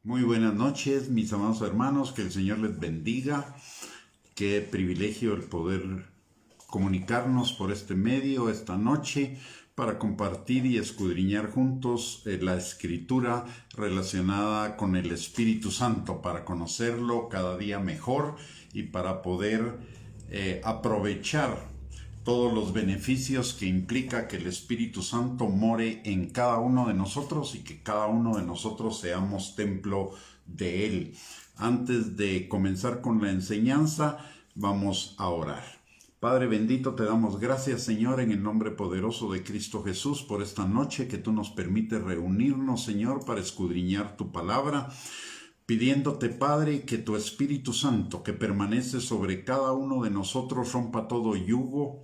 Muy buenas noches, mis amados hermanos, que el Señor les bendiga. Qué privilegio el poder comunicarnos por este medio esta noche para compartir y escudriñar juntos la escritura relacionada con el Espíritu Santo, para conocerlo cada día mejor y para poder aprovechar todos los beneficios que implica que el Espíritu Santo more en cada uno de nosotros y que cada uno de nosotros seamos templo de Él. Antes de comenzar con la enseñanza, vamos a orar. Padre bendito, te damos gracias, Señor, en el nombre poderoso de Cristo Jesús, por esta noche que tú nos permites reunirnos, Señor, para escudriñar tu palabra, pidiéndote, Padre, que tu Espíritu Santo, que permanece sobre cada uno de nosotros, rompa todo yugo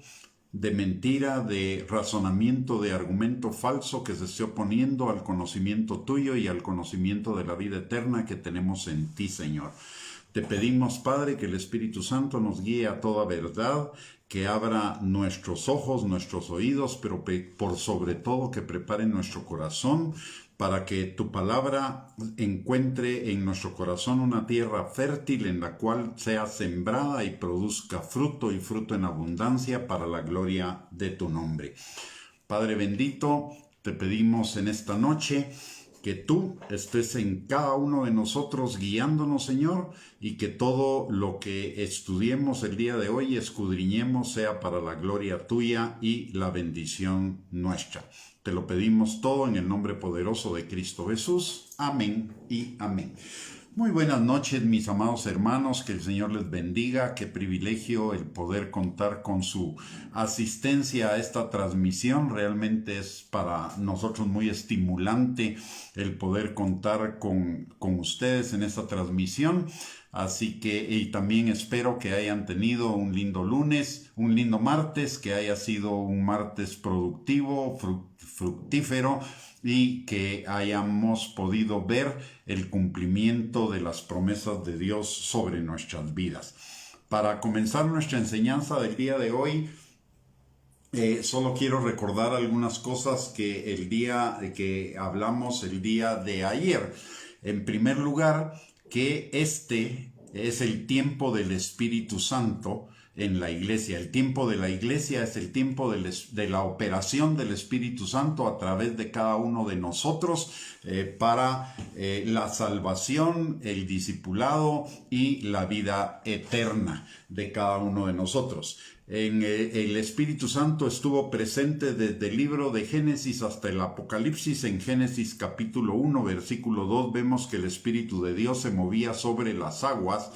de mentira, de razonamiento, de argumento falso que se esté oponiendo al conocimiento tuyo y al conocimiento de la vida eterna que tenemos en ti, Señor. Te pedimos, Padre, que el Espíritu Santo nos guíe a toda verdad, que abra nuestros ojos, nuestros oídos, pero por sobre todo que prepare nuestro corazón para que tu palabra encuentre en nuestro corazón una tierra fértil en la cual sea sembrada y produzca fruto, y fruto en abundancia para la gloria de tu nombre. Padre bendito, te pedimos en esta noche que tú estés en cada uno de nosotros guiándonos, Señor, y que todo lo que estudiemos el día de hoy, escudriñemos, sea para la gloria tuya y la bendición nuestra. Te lo pedimos todo en el nombre poderoso de Cristo Jesús. Amén y amén. Muy buenas noches, mis amados hermanos, que el Señor les bendiga. Qué privilegio el poder contar con su asistencia a esta transmisión. Realmente es para nosotros muy estimulante el poder contar con ustedes en esta transmisión. Así que, y también espero que hayan tenido un lindo lunes, un lindo martes, que haya sido un martes productivo, fructífero, y que hayamos podido ver el cumplimiento de las promesas de Dios sobre nuestras vidas. Para comenzar nuestra enseñanza del día de hoy, solo quiero recordar algunas cosas que el día de que hablamos el día de ayer. En primer lugar, que este es el tiempo del Espíritu Santo en la iglesia. El tiempo de la iglesia es el tiempo de la operación del Espíritu Santo a través de cada uno de nosotros para la salvación, el discipulado y la vida eterna de cada uno de nosotros. El Espíritu Santo estuvo presente desde el libro de Génesis hasta el Apocalipsis. En Génesis capítulo 1, versículo 2, vemos que el Espíritu de Dios se movía sobre las aguas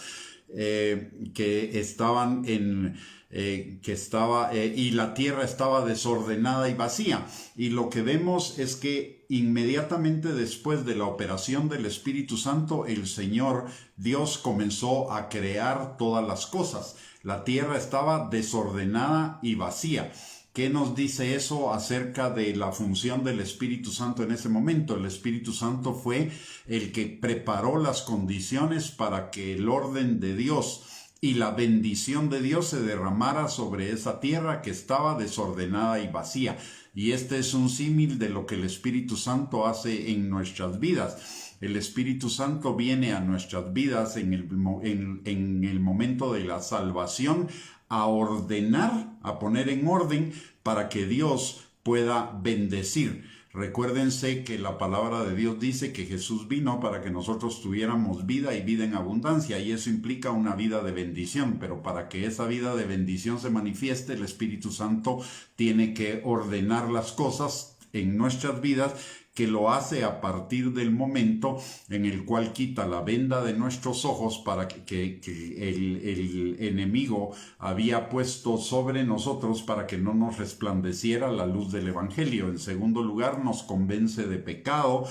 que estaban y la tierra estaba desordenada y vacía. Y lo que vemos es que inmediatamente después de la operación del Espíritu Santo, el Señor Dios comenzó a crear todas las cosas. La tierra estaba desordenada y vacía. ¿Qué nos dice eso acerca de la función del Espíritu Santo en ese momento? El Espíritu Santo fue el que preparó las condiciones para que el orden de Dios y la bendición de Dios se derramara sobre esa tierra que estaba desordenada y vacía. Y este es un símil de lo que el Espíritu Santo hace en nuestras vidas. El Espíritu Santo viene a nuestras vidas en el momento de la salvación a ordenar, a poner en orden para que Dios pueda bendecir. Recuérdense que la palabra de Dios dice que Jesús vino para que nosotros tuviéramos vida y vida en abundancia, y eso implica una vida de bendición, pero para que esa vida de bendición se manifieste, el Espíritu Santo tiene que ordenar las cosas en nuestras vidas, que lo hace a partir del momento en el cual quita la venda de nuestros ojos para que el enemigo había puesto sobre nosotros para que no nos resplandeciera la luz del Evangelio. En segundo lugar, nos convence de pecado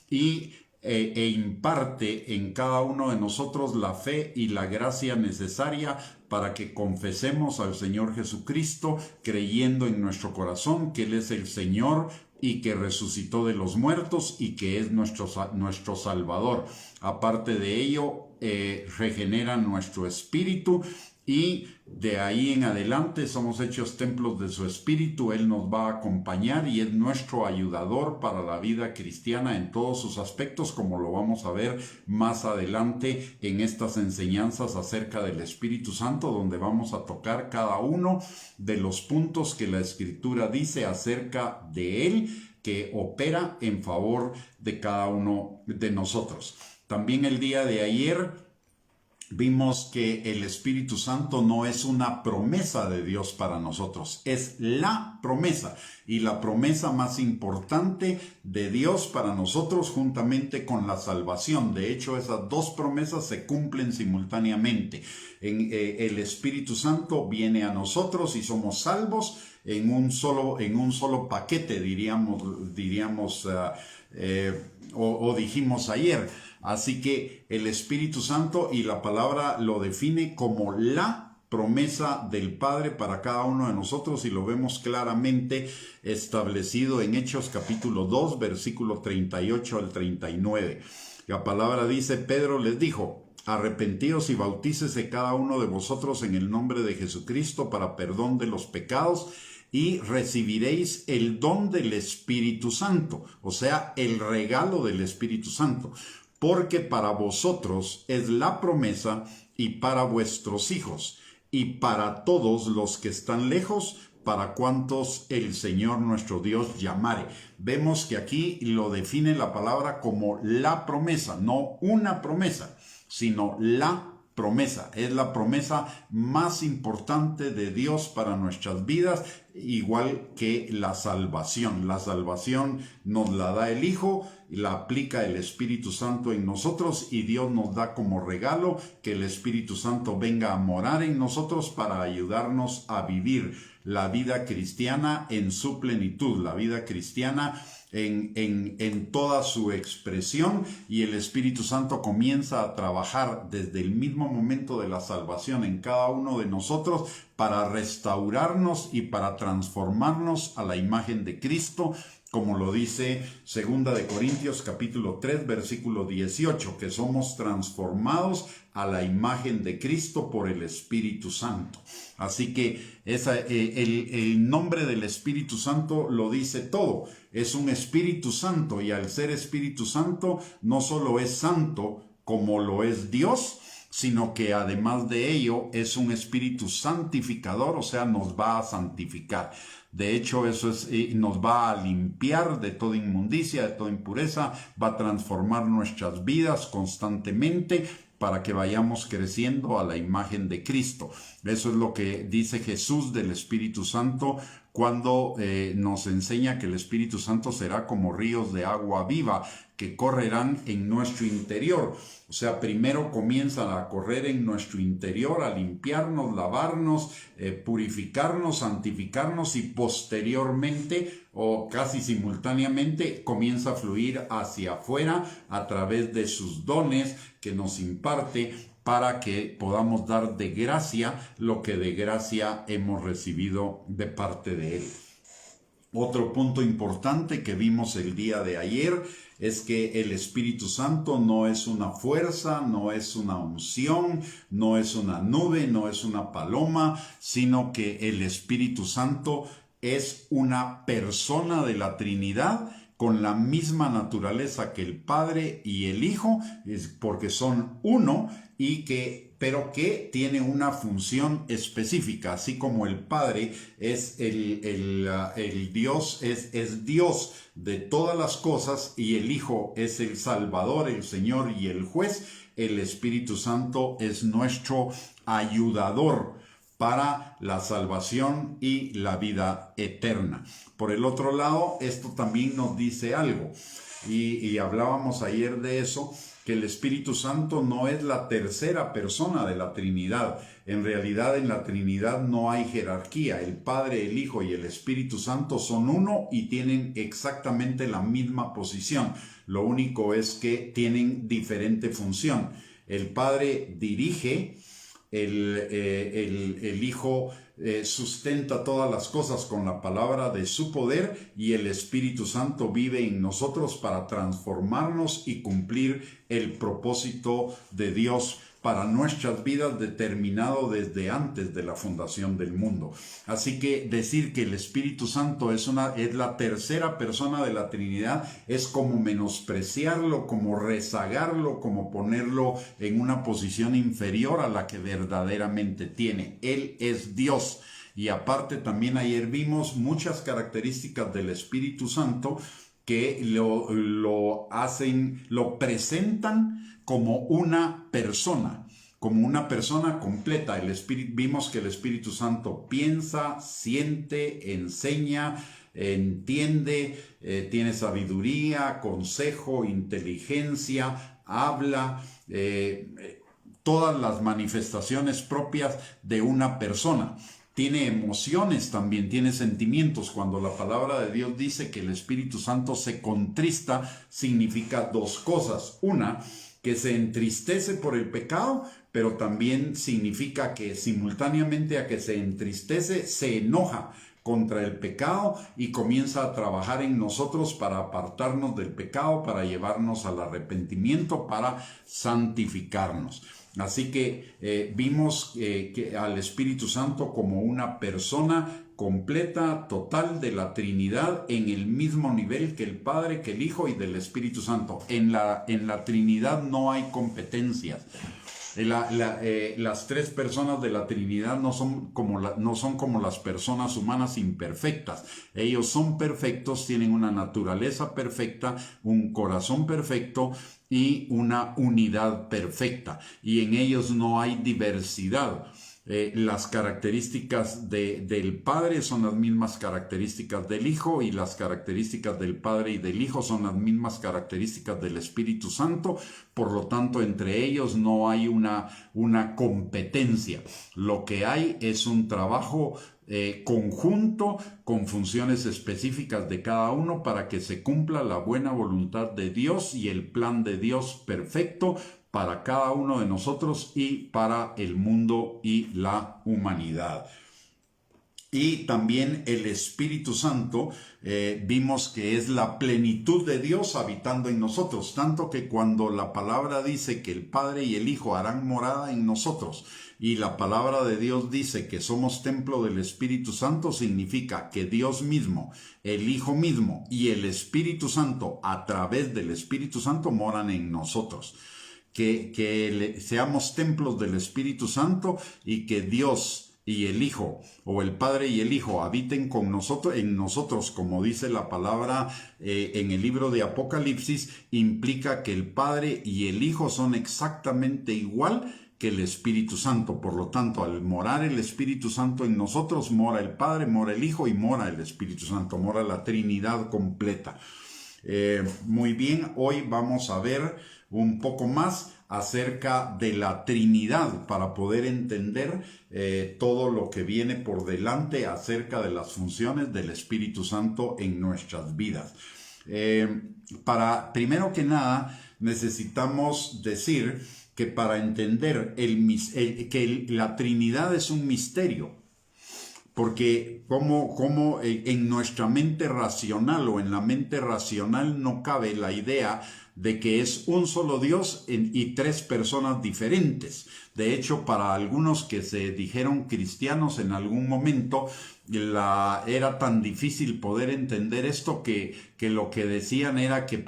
e imparte en cada uno de nosotros la fe y la gracia necesaria para que confesemos al Señor Jesucristo, creyendo en nuestro corazón que Él es el Señor y que resucitó de los muertos y que es nuestro Salvador. Aparte de ello, regenera nuestro espíritu y de ahí en adelante somos hechos templos de su Espíritu. Él nos va a acompañar y es nuestro ayudador para la vida cristiana en todos sus aspectos, como lo vamos a ver más adelante en estas enseñanzas acerca del Espíritu Santo, donde vamos a tocar cada uno de los puntos que la Escritura dice acerca de Él, que opera en favor de cada uno de nosotros. También el día de ayer vimos que el Espíritu Santo no es una promesa de Dios para nosotros, es la promesa, y la promesa más importante de Dios para nosotros juntamente con la salvación. De hecho, esas dos promesas se cumplen simultáneamente. El Espíritu Santo viene a nosotros y somos salvos en un solo paquete, dijimos ayer. Así que el Espíritu Santo, y la palabra lo define como la promesa del Padre para cada uno de nosotros, y lo vemos claramente establecido en Hechos capítulo 2, versículo 38 al 39. La palabra dice: Pedro les dijo: arrepentíos y bautícese cada uno de vosotros en el nombre de Jesucristo para perdón de los pecados, y recibiréis el don del Espíritu Santo, o sea, el regalo del Espíritu Santo. Porque para vosotros es la promesa, y para vuestros hijos, y para todos los que están lejos, para cuantos el Señor nuestro Dios llamare. Vemos que aquí lo define la palabra como la promesa, no una promesa, sino la promesa. Es la promesa más importante de Dios para nuestras vidas, igual que la salvación. La salvación nos la da el Hijo, la aplica el Espíritu Santo en nosotros, y Dios nos da como regalo que el Espíritu Santo venga a morar en nosotros para ayudarnos a vivir la vida cristiana en su plenitud, la vida cristiana en toda su expresión, y el Espíritu Santo comienza a trabajar desde el mismo momento de la salvación en cada uno de nosotros para restaurarnos y para transformarnos a la imagen de Cristo, como lo dice 2 de Corintios capítulo 3 versículo 18, que somos transformados a la imagen de Cristo por el Espíritu Santo. Así que el nombre del Espíritu Santo lo dice todo. Es un Espíritu Santo, y al ser Espíritu Santo no solo es santo como lo es Dios, sino que además de ello es un espíritu santificador, o sea, nos va a santificar. De hecho, eso nos va a limpiar de toda inmundicia, de toda impureza, va a transformar nuestras vidas constantemente para que vayamos creciendo a la imagen de Cristo. Eso es lo que dice Jesús del Espíritu Santo cuando nos enseña que el Espíritu Santo será como ríos de agua viva que correrán en nuestro interior. O sea, primero comienzan a correr en nuestro interior, a limpiarnos, lavarnos, purificarnos, santificarnos, y posteriormente o casi simultáneamente comienza a fluir hacia afuera a través de sus dones que nos imparte, para que podamos dar de gracia lo que de gracia hemos recibido de parte de Él. Otro punto importante que vimos el día de ayer es que el Espíritu Santo no es una fuerza, no es una unción, no es una nube, no es una paloma, sino que el Espíritu Santo es una persona de la Trinidad con la misma naturaleza que el Padre y el Hijo, porque son uno, pero que tiene una función específica. Así como el Padre es el Dios, es Dios de todas las cosas, y el Hijo es el Salvador, el Señor y el Juez, el Espíritu Santo es nuestro ayudador para la salvación y la vida eterna. Por el otro lado, esto también nos dice algo, y hablábamos ayer de eso, que el Espíritu Santo no es la tercera persona de la Trinidad. En realidad, en la Trinidad no hay jerarquía. El Padre, el Hijo y el Espíritu Santo son uno y tienen exactamente la misma posición. Lo único es que tienen diferente función. El Padre dirige, el Hijo sustenta todas las cosas con la palabra de su poder, y el Espíritu Santo vive en nosotros para transformarnos y cumplir el propósito de Dios para nuestras vidas determinado desde antes de la fundación del mundo. Así que decir que el Espíritu Santo es la tercera persona de la Trinidad es como menospreciarlo, como rezagarlo, como ponerlo en una posición inferior a la que verdaderamente tiene. Él es Dios. Y aparte también ayer vimos muchas características del Espíritu Santo que lo presentan como una persona completa. Vimos que el Espíritu Santo piensa, siente, enseña, entiende, tiene sabiduría, consejo, inteligencia, habla, todas las manifestaciones propias de una persona. Tiene emociones también, tiene sentimientos. Cuando la palabra de Dios dice que el Espíritu Santo se contrista, significa dos cosas. Una, que se entristece por el pecado, pero también significa que simultáneamente a que se entristece, se enoja contra el pecado y comienza a trabajar en nosotros para apartarnos del pecado, para llevarnos al arrepentimiento, para santificarnos. Así que vimos al Espíritu Santo como una persona completa, total de la Trinidad, en el mismo nivel que el Padre, que el Hijo y del Espíritu Santo. En la Trinidad no hay competencias. Las tres personas de la Trinidad no son como las personas humanas imperfectas. Ellos son perfectos, tienen una naturaleza perfecta, un corazón perfecto y una unidad perfecta. Y en ellos no hay diversidad. Las características del Padre son las mismas características del Hijo, y las características del Padre y del Hijo son las mismas características del Espíritu Santo. Por lo tanto, entre ellos no hay una competencia. Lo que hay es un trabajo conjunto con funciones específicas de cada uno para que se cumpla la buena voluntad de Dios y el plan de Dios perfecto para cada uno de nosotros y para el mundo y la humanidad. Y también el Espíritu Santo, vimos que es la plenitud de Dios habitando en nosotros, tanto que cuando la palabra dice que el Padre y el Hijo harán morada en nosotros, y la palabra de Dios dice que somos templo del Espíritu Santo, significa que Dios mismo, el Hijo mismo y el Espíritu Santo, a través del Espíritu Santo, moran en nosotros. Que seamos templos del Espíritu Santo y que Dios y el Hijo, o el Padre y el Hijo, habiten en nosotros, como dice la palabra en el libro de Apocalipsis, implica que el Padre y el Hijo son exactamente igual que el Espíritu Santo. Por lo tanto, al morar el Espíritu Santo en nosotros, mora el Padre, mora el Hijo y mora el Espíritu Santo, mora la Trinidad completa. Muy bien, hoy vamos a ver un poco más acerca de la Trinidad para poder entender todo lo que viene por delante acerca de las funciones del Espíritu Santo en nuestras vidas. Primero que nada, necesitamos decir que para entender que la Trinidad es un misterio. Porque como en nuestra mente racional o en la mente racional no cabe la idea de que es un solo Dios y tres personas diferentes. De hecho, para algunos que se dijeron cristianos en algún momento, era tan difícil poder entender esto que lo que decían era que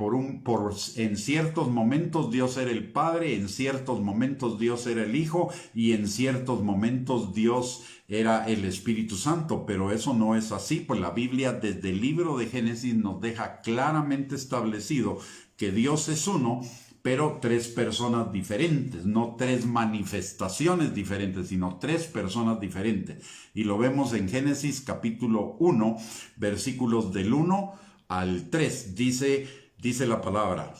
en ciertos momentos Dios era el Padre, en ciertos momentos Dios era el Hijo y en ciertos momentos Dios era el Espíritu Santo. Pero eso no es así, pues la Biblia desde el libro de Génesis nos deja claramente establecido que Dios es uno, pero tres personas diferentes, no tres manifestaciones diferentes, sino tres personas diferentes. Y lo vemos en Génesis capítulo 1, versículos del 1 al 3. Dice la palabra: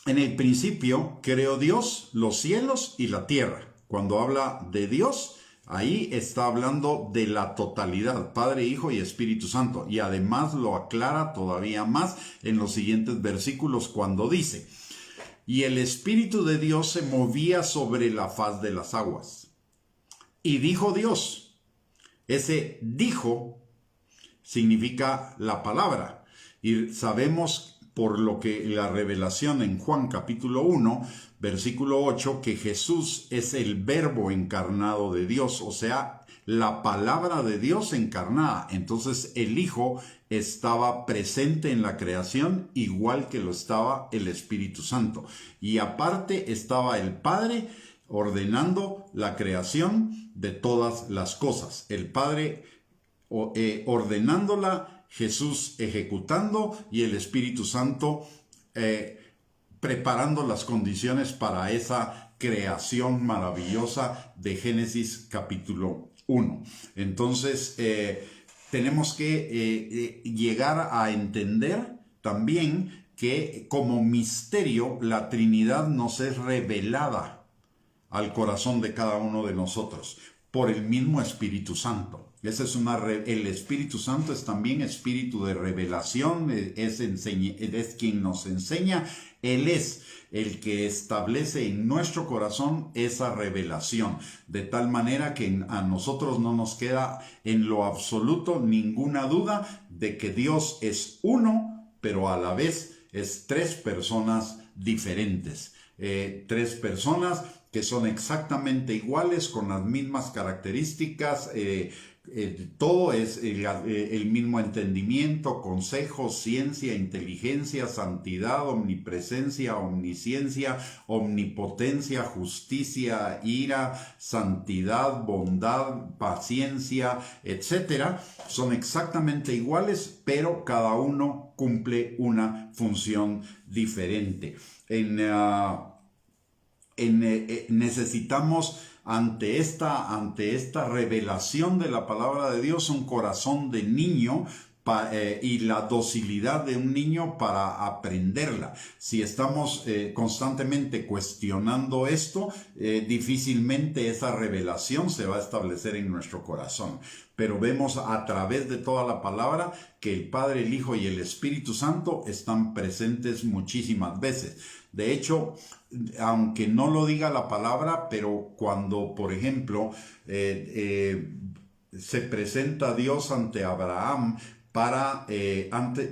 en el principio creó Dios los cielos y la tierra. Cuando habla de Dios, ahí está hablando de la totalidad, Padre, Hijo y Espíritu Santo. Y además lo aclara todavía más en los siguientes versículos cuando dice: y el Espíritu de Dios se movía sobre la faz de las aguas. Y dijo Dios. Ese dijo significa la palabra. Y sabemos por lo que la revelación en Juan capítulo 1, versículo 8, que Jesús es el verbo encarnado de Dios, o sea, la palabra de Dios encarnada. Entonces el Hijo estaba presente en la creación igual que lo estaba el Espíritu Santo. Y aparte estaba el Padre ordenando la creación de todas las cosas. El Padre ordenándola, Jesús ejecutando y el Espíritu Santo preparando las condiciones para esa creación maravillosa de Génesis capítulo 1. Entonces, tenemos que llegar a entender también que como misterio la Trinidad nos es revelada al corazón de cada uno de nosotros por el mismo Espíritu Santo. El Espíritu Santo es también espíritu de revelación, es quien nos enseña. Él es el que establece en nuestro corazón esa revelación, de tal manera que a nosotros no nos queda en lo absoluto ninguna duda de que Dios es uno, pero a la vez es tres personas diferentes. Tres personas que son exactamente iguales, con las mismas características, todo es el mismo entendimiento, consejo, ciencia, inteligencia, santidad, omnipresencia, omnisciencia, omnipotencia, justicia, ira, santidad, bondad, paciencia, etcétera. Son exactamente iguales, pero cada uno cumple una función diferente. Necesitamos ante esta revelación de la palabra de Dios un corazón de niño y la docilidad de un niño para aprenderla. Si estamos constantemente cuestionando esto, difícilmente esa revelación se va a establecer en nuestro corazón. Pero vemos a través de toda la palabra que el Padre, el Hijo y el Espíritu Santo están presentes muchísimas veces. De hecho, aunque no lo diga la palabra, pero cuando, por ejemplo, se presenta Dios ante Abraham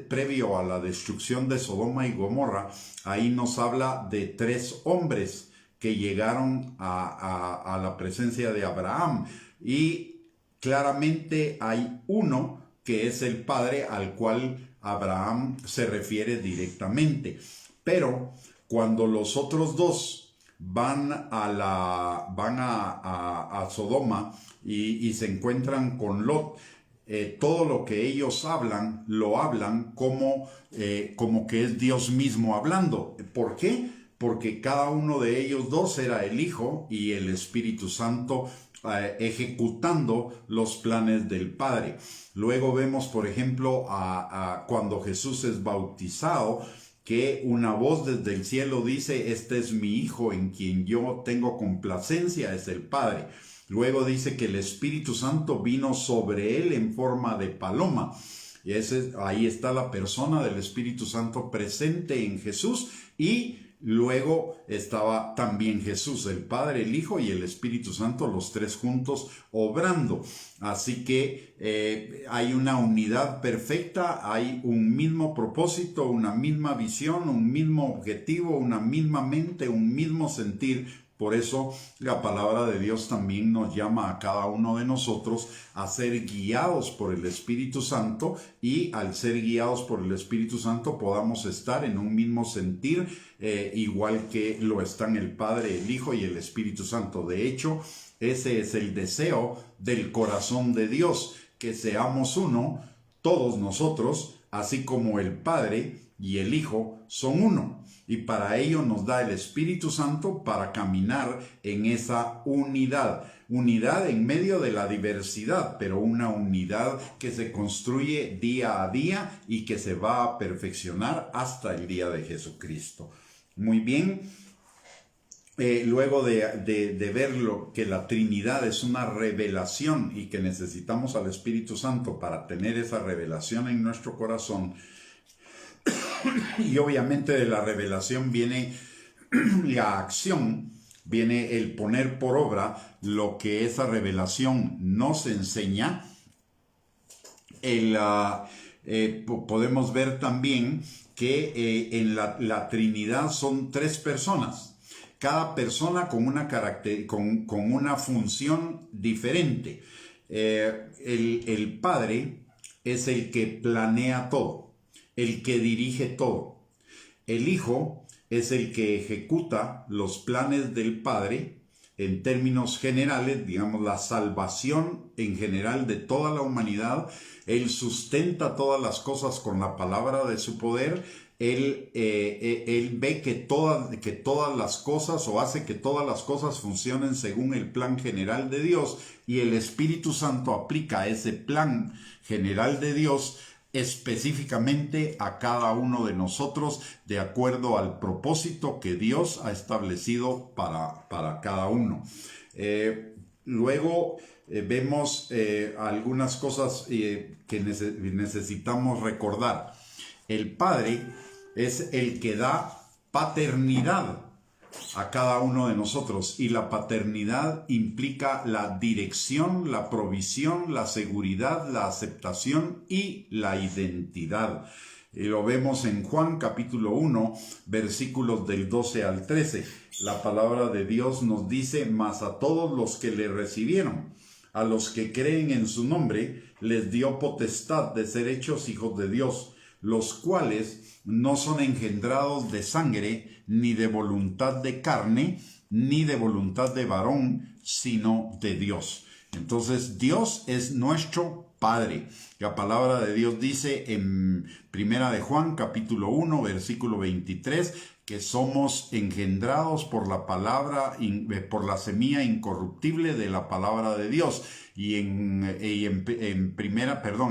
previo a la destrucción de Sodoma y Gomorra, ahí nos habla de tres hombres que llegaron a la presencia de Abraham, y claramente hay uno que es el Padre al cual Abraham se refiere directamente. Pero cuando los otros dos van a Sodoma y se encuentran con Lot, todo lo que ellos hablan, lo hablan como que es Dios mismo hablando. ¿Por qué? Porque cada uno de ellos dos era el Hijo y el Espíritu Santo ejecutando los planes del Padre. Luego vemos, por ejemplo, cuando Jesús es bautizado, que una voz desde el cielo dice: este es mi Hijo en quien yo tengo complacencia, es el Padre. Luego dice que el Espíritu Santo vino sobre él en forma de paloma. Y ahí está la persona del Espíritu Santo presente en Jesús. Y luego estaba también Jesús, el Padre, el Hijo y el Espíritu Santo, los tres juntos obrando. Así que hay una unidad perfecta, hay un mismo propósito, una misma visión, un mismo objetivo, una misma mente, un mismo sentir. Por eso la palabra de Dios también nos llama a cada uno de nosotros a ser guiados por el Espíritu Santo, y al ser guiados por el Espíritu Santo podamos estar en un mismo sentir, igual que lo están el Padre, el Hijo y el Espíritu Santo. De hecho, ese es el deseo del corazón de Dios, que seamos uno, todos nosotros, así como el Padre y el Hijo son uno. Y para ello nos da el Espíritu Santo para caminar en esa unidad. Unidad en medio de la diversidad, pero una unidad que se construye día a día y que se va a perfeccionar hasta el día de Jesucristo. Muy bien. Luego de ver que la Trinidad es una revelación y que necesitamos al Espíritu Santo para tener esa revelación en nuestro corazón, y obviamente de la revelación viene la acción, viene el poner por obra lo que esa revelación nos enseña. Podemos ver también que en la Trinidad son tres personas, cada persona con una función diferente. El Padre es el que planea todo, el que dirige todo. El Hijo es el que ejecuta los planes del Padre en términos generales, digamos, la salvación en general de toda la humanidad. Él sustenta todas las cosas con la palabra de su poder. Él ve que todas las cosas, o hace que todas las cosas funcionen según el plan general de Dios, y el Espíritu Santo aplica ese plan general de Dios específicamente a cada uno de nosotros de acuerdo al propósito que Dios ha establecido para cada uno. Luego vemos algunas cosas que necesitamos recordar. El Padre es el que da paternidad a cada uno de nosotros, y la paternidad implica la dirección, la provisión, la seguridad, la aceptación y la identidad. Y lo vemos en Juan capítulo 1, versículos del 12 al 13. La palabra de Dios nos dice: mas a todos los que le recibieron, a los que creen en su nombre, les dio potestad de ser hechos hijos de Dios, los cuales no son engendrados de sangre, ni de voluntad de carne, ni de voluntad de varón, sino de Dios. Entonces, Dios es nuestro Padre. La palabra de Dios dice en Primera de Juan, capítulo 1, versículo 23, que somos engendrados por la palabra, por la semilla incorruptible de la palabra de Dios. Y en primera de Pedro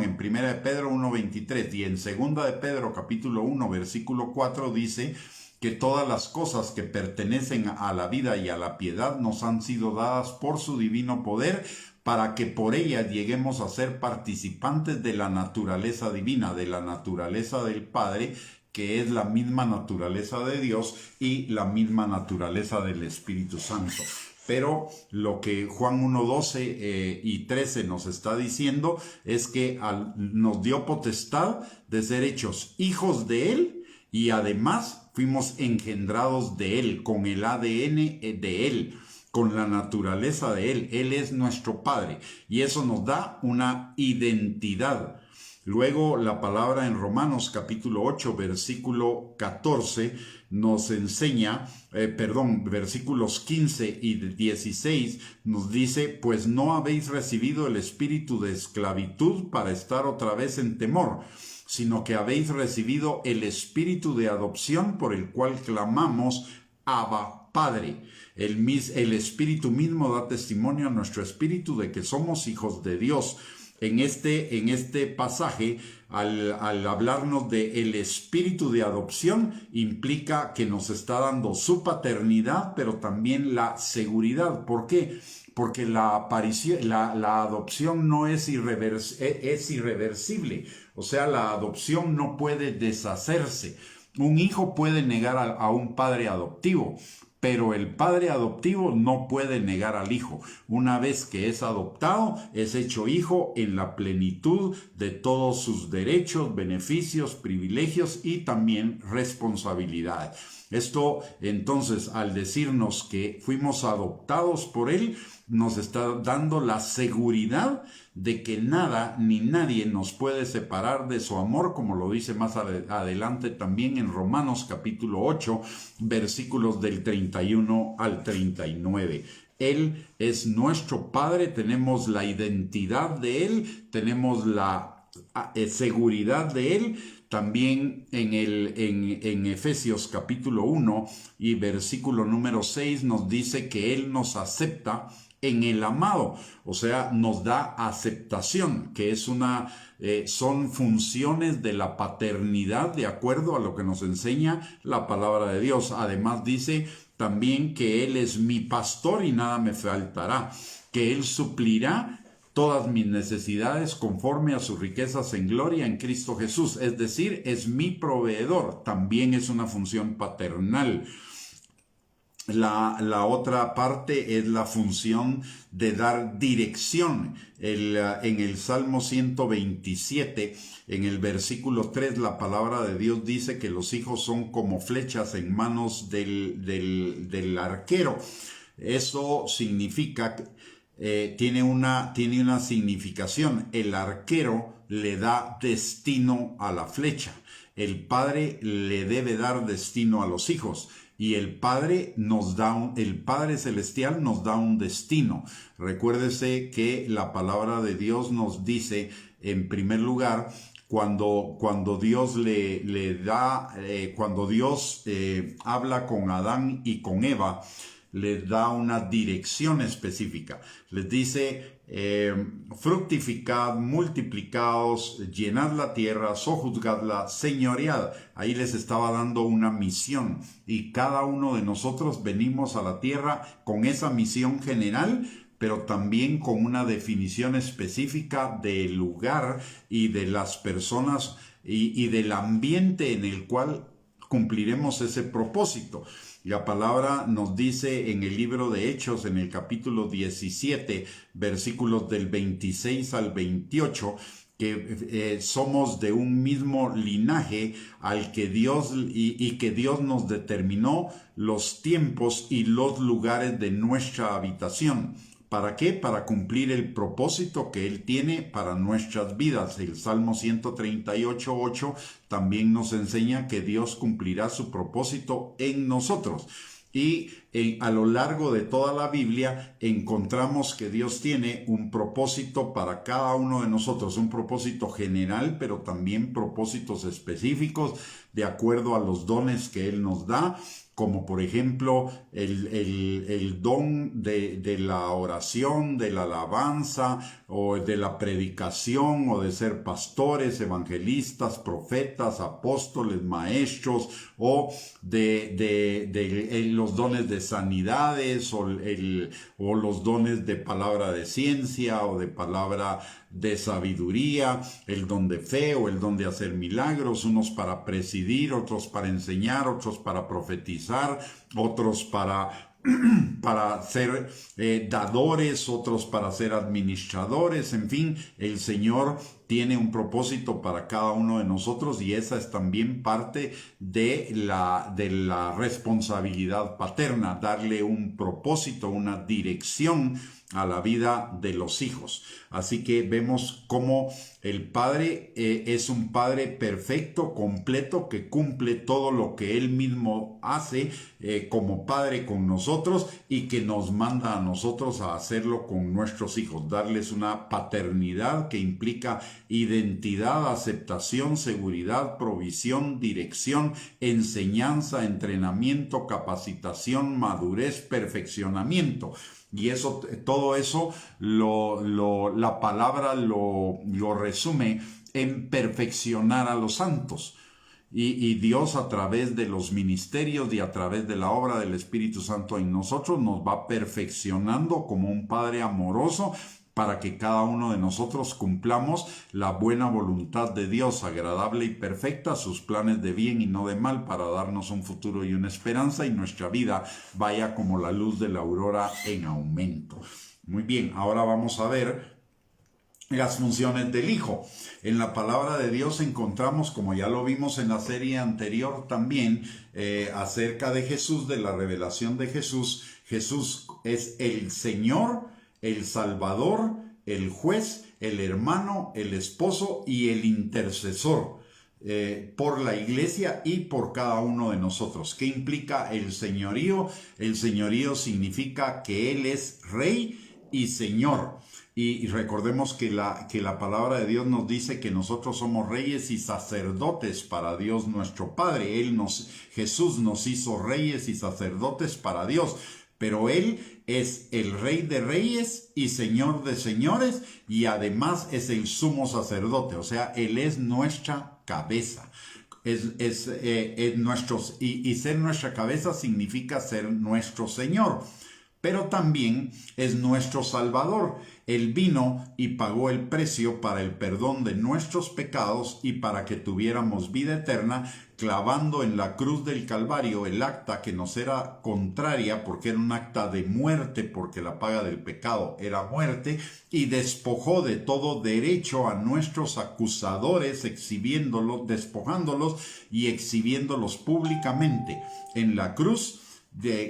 1:23 y en segunda de Pedro capítulo 1 versículo 4 dice que todas las cosas que pertenecen a la vida y a la piedad nos han sido dadas por su divino poder, para que por ellas lleguemos a ser participantes de la naturaleza divina, de la naturaleza del Padre, que es la misma naturaleza de Dios y la misma naturaleza del Espíritu Santo. Pero lo que Juan 1:12 y 13 nos está diciendo es que nos dio potestad de ser hechos hijos de Él, y además fuimos engendrados de Él, con el ADN de Él, con la naturaleza de Él. Él es nuestro Padre, y eso nos da una identidad. Luego la palabra en Romanos capítulo 8 versículo 14 nos enseña, versículos 15 y 16 nos dice: pues no habéis recibido el espíritu de esclavitud para estar otra vez en temor, sino que habéis recibido el espíritu de adopción, por el cual clamamos: Abba, Padre. El espíritu mismo da testimonio a nuestro espíritu de que somos hijos de Dios. En este pasaje, al hablarnos de el espíritu de adopción, implica que nos está dando su paternidad, pero también la seguridad. ¿Por qué? Porque la adopción no es irreversible. O sea, la adopción no puede deshacerse. Un hijo puede negar a un padre adoptivo, pero el padre adoptivo no puede negar al hijo. Una vez que es adoptado, es hecho hijo en la plenitud de todos sus derechos, beneficios, privilegios y también responsabilidades. Esto, entonces, al decirnos que fuimos adoptados por Él, nos está dando la seguridad de que nada ni nadie nos puede separar de su amor, como lo dice más adelante también en Romanos capítulo 8, versículos del 31 al 39. Él es nuestro Padre, tenemos la identidad de Él, tenemos la seguridad de Él. También en Efesios capítulo 1 y versículo número 6 nos dice que Él nos acepta en el amado, o sea, nos da aceptación, que es son funciones de la paternidad de acuerdo a lo que nos enseña la palabra de Dios. Además dice también que Él es mi pastor y nada me faltará, que Él suplirá todas mis necesidades conforme a sus riquezas en gloria en Cristo Jesús. Es decir, es mi proveedor. También es una función paternal. La otra parte es la función de dar dirección. En el Salmo 127, en el versículo 3, la palabra de Dios dice que los hijos son como flechas en manos del arquero. Eso significa, tiene una significación. El arquero le da destino a la flecha. El padre le debe dar destino a los hijos. Y el Padre el Padre Celestial nos da un destino. Recuérdese que la palabra de Dios nos dice, en primer lugar, cuando Dios cuando Dios habla con Adán y con Eva, les da una dirección específica. Les dice, fructificad, multiplicaos, llenad la tierra, sojuzgadla, señoread. Ahí les estaba dando una misión y cada uno de nosotros venimos a la tierra con esa misión general, pero también con una definición específica del lugar y de las personas y del ambiente en el cual cumpliremos ese propósito. La palabra nos dice en el libro de Hechos, en el capítulo 17, versículos del 26 al 28, que somos de un mismo linaje al que Dios y que Dios nos determinó los tiempos y los lugares de nuestra habitación. ¿Para qué? Para cumplir el propósito que Él tiene para nuestras vidas. El Salmo 138:8 también nos enseña que Dios cumplirá su propósito en nosotros. Y a lo largo de toda la Biblia encontramos que Dios tiene un propósito para cada uno de nosotros, un propósito general, pero también propósitos específicos de acuerdo a los dones que Él nos da, como por ejemplo el don de la oración, de la alabanza, o de la predicación, o de ser pastores, evangelistas, profetas, apóstoles, maestros, o de los dones de sanidades, o los dones de palabra de ciencia, o de palabra de sabiduría, el don de fe o el don de hacer milagros, unos para presidir, otros para enseñar, otros para profetizar, otros para ser dadores, otros para ser administradores. En fin, el Señor tiene un propósito para cada uno de nosotros y esa es también parte de la responsabilidad paterna, darle un propósito, una dirección a la vida de los hijos. Así que vemos cómo el Padre es un Padre perfecto, completo, que cumple todo lo que Él mismo hace como Padre con nosotros y que nos manda a nosotros a hacerlo con nuestros hijos, darles una paternidad que implica identidad, aceptación, seguridad, provisión, dirección, enseñanza, entrenamiento, capacitación, madurez, perfeccionamiento. Y todo eso la palabra lo resume en perfeccionar a los santos. Y Dios, a través de los ministerios y a través de la obra del Espíritu Santo en nosotros, nos va perfeccionando como un Padre amoroso, para que cada uno de nosotros cumplamos la buena voluntad de Dios, agradable y perfecta, sus planes de bien y no de mal, para darnos un futuro y una esperanza, y nuestra vida vaya como la luz de la aurora en aumento. Muy bien, ahora vamos a ver las funciones del Hijo. En la palabra de Dios encontramos, como ya lo vimos en la serie anterior también, acerca de Jesús, de la revelación de Jesús. Jesús es el Señor, el Salvador, el juez, el hermano, el esposo y el intercesor por la iglesia y por cada uno de nosotros. ¿Qué implica el señorío? El señorío significa que Él es Rey y Señor. Y recordemos que la palabra de Dios nos dice que nosotros somos reyes y sacerdotes para Dios nuestro Padre. Jesús nos hizo reyes y sacerdotes para Dios. Pero Él es el Rey de Reyes y Señor de Señores, y además es el sumo sacerdote. O sea, Él es nuestra cabeza. Y ser nuestra cabeza significa ser nuestro Señor. pero también es nuestro Salvador. Él vino y pagó el precio para el perdón de nuestros pecados y para que tuviéramos vida eterna, clavando en la cruz del Calvario el acta que nos era contraria, porque era un acta de muerte, porque la paga del pecado era muerte, y despojó de todo derecho a nuestros acusadores, exhibiéndolos, despojándolos y exhibiéndolos públicamente en la cruz,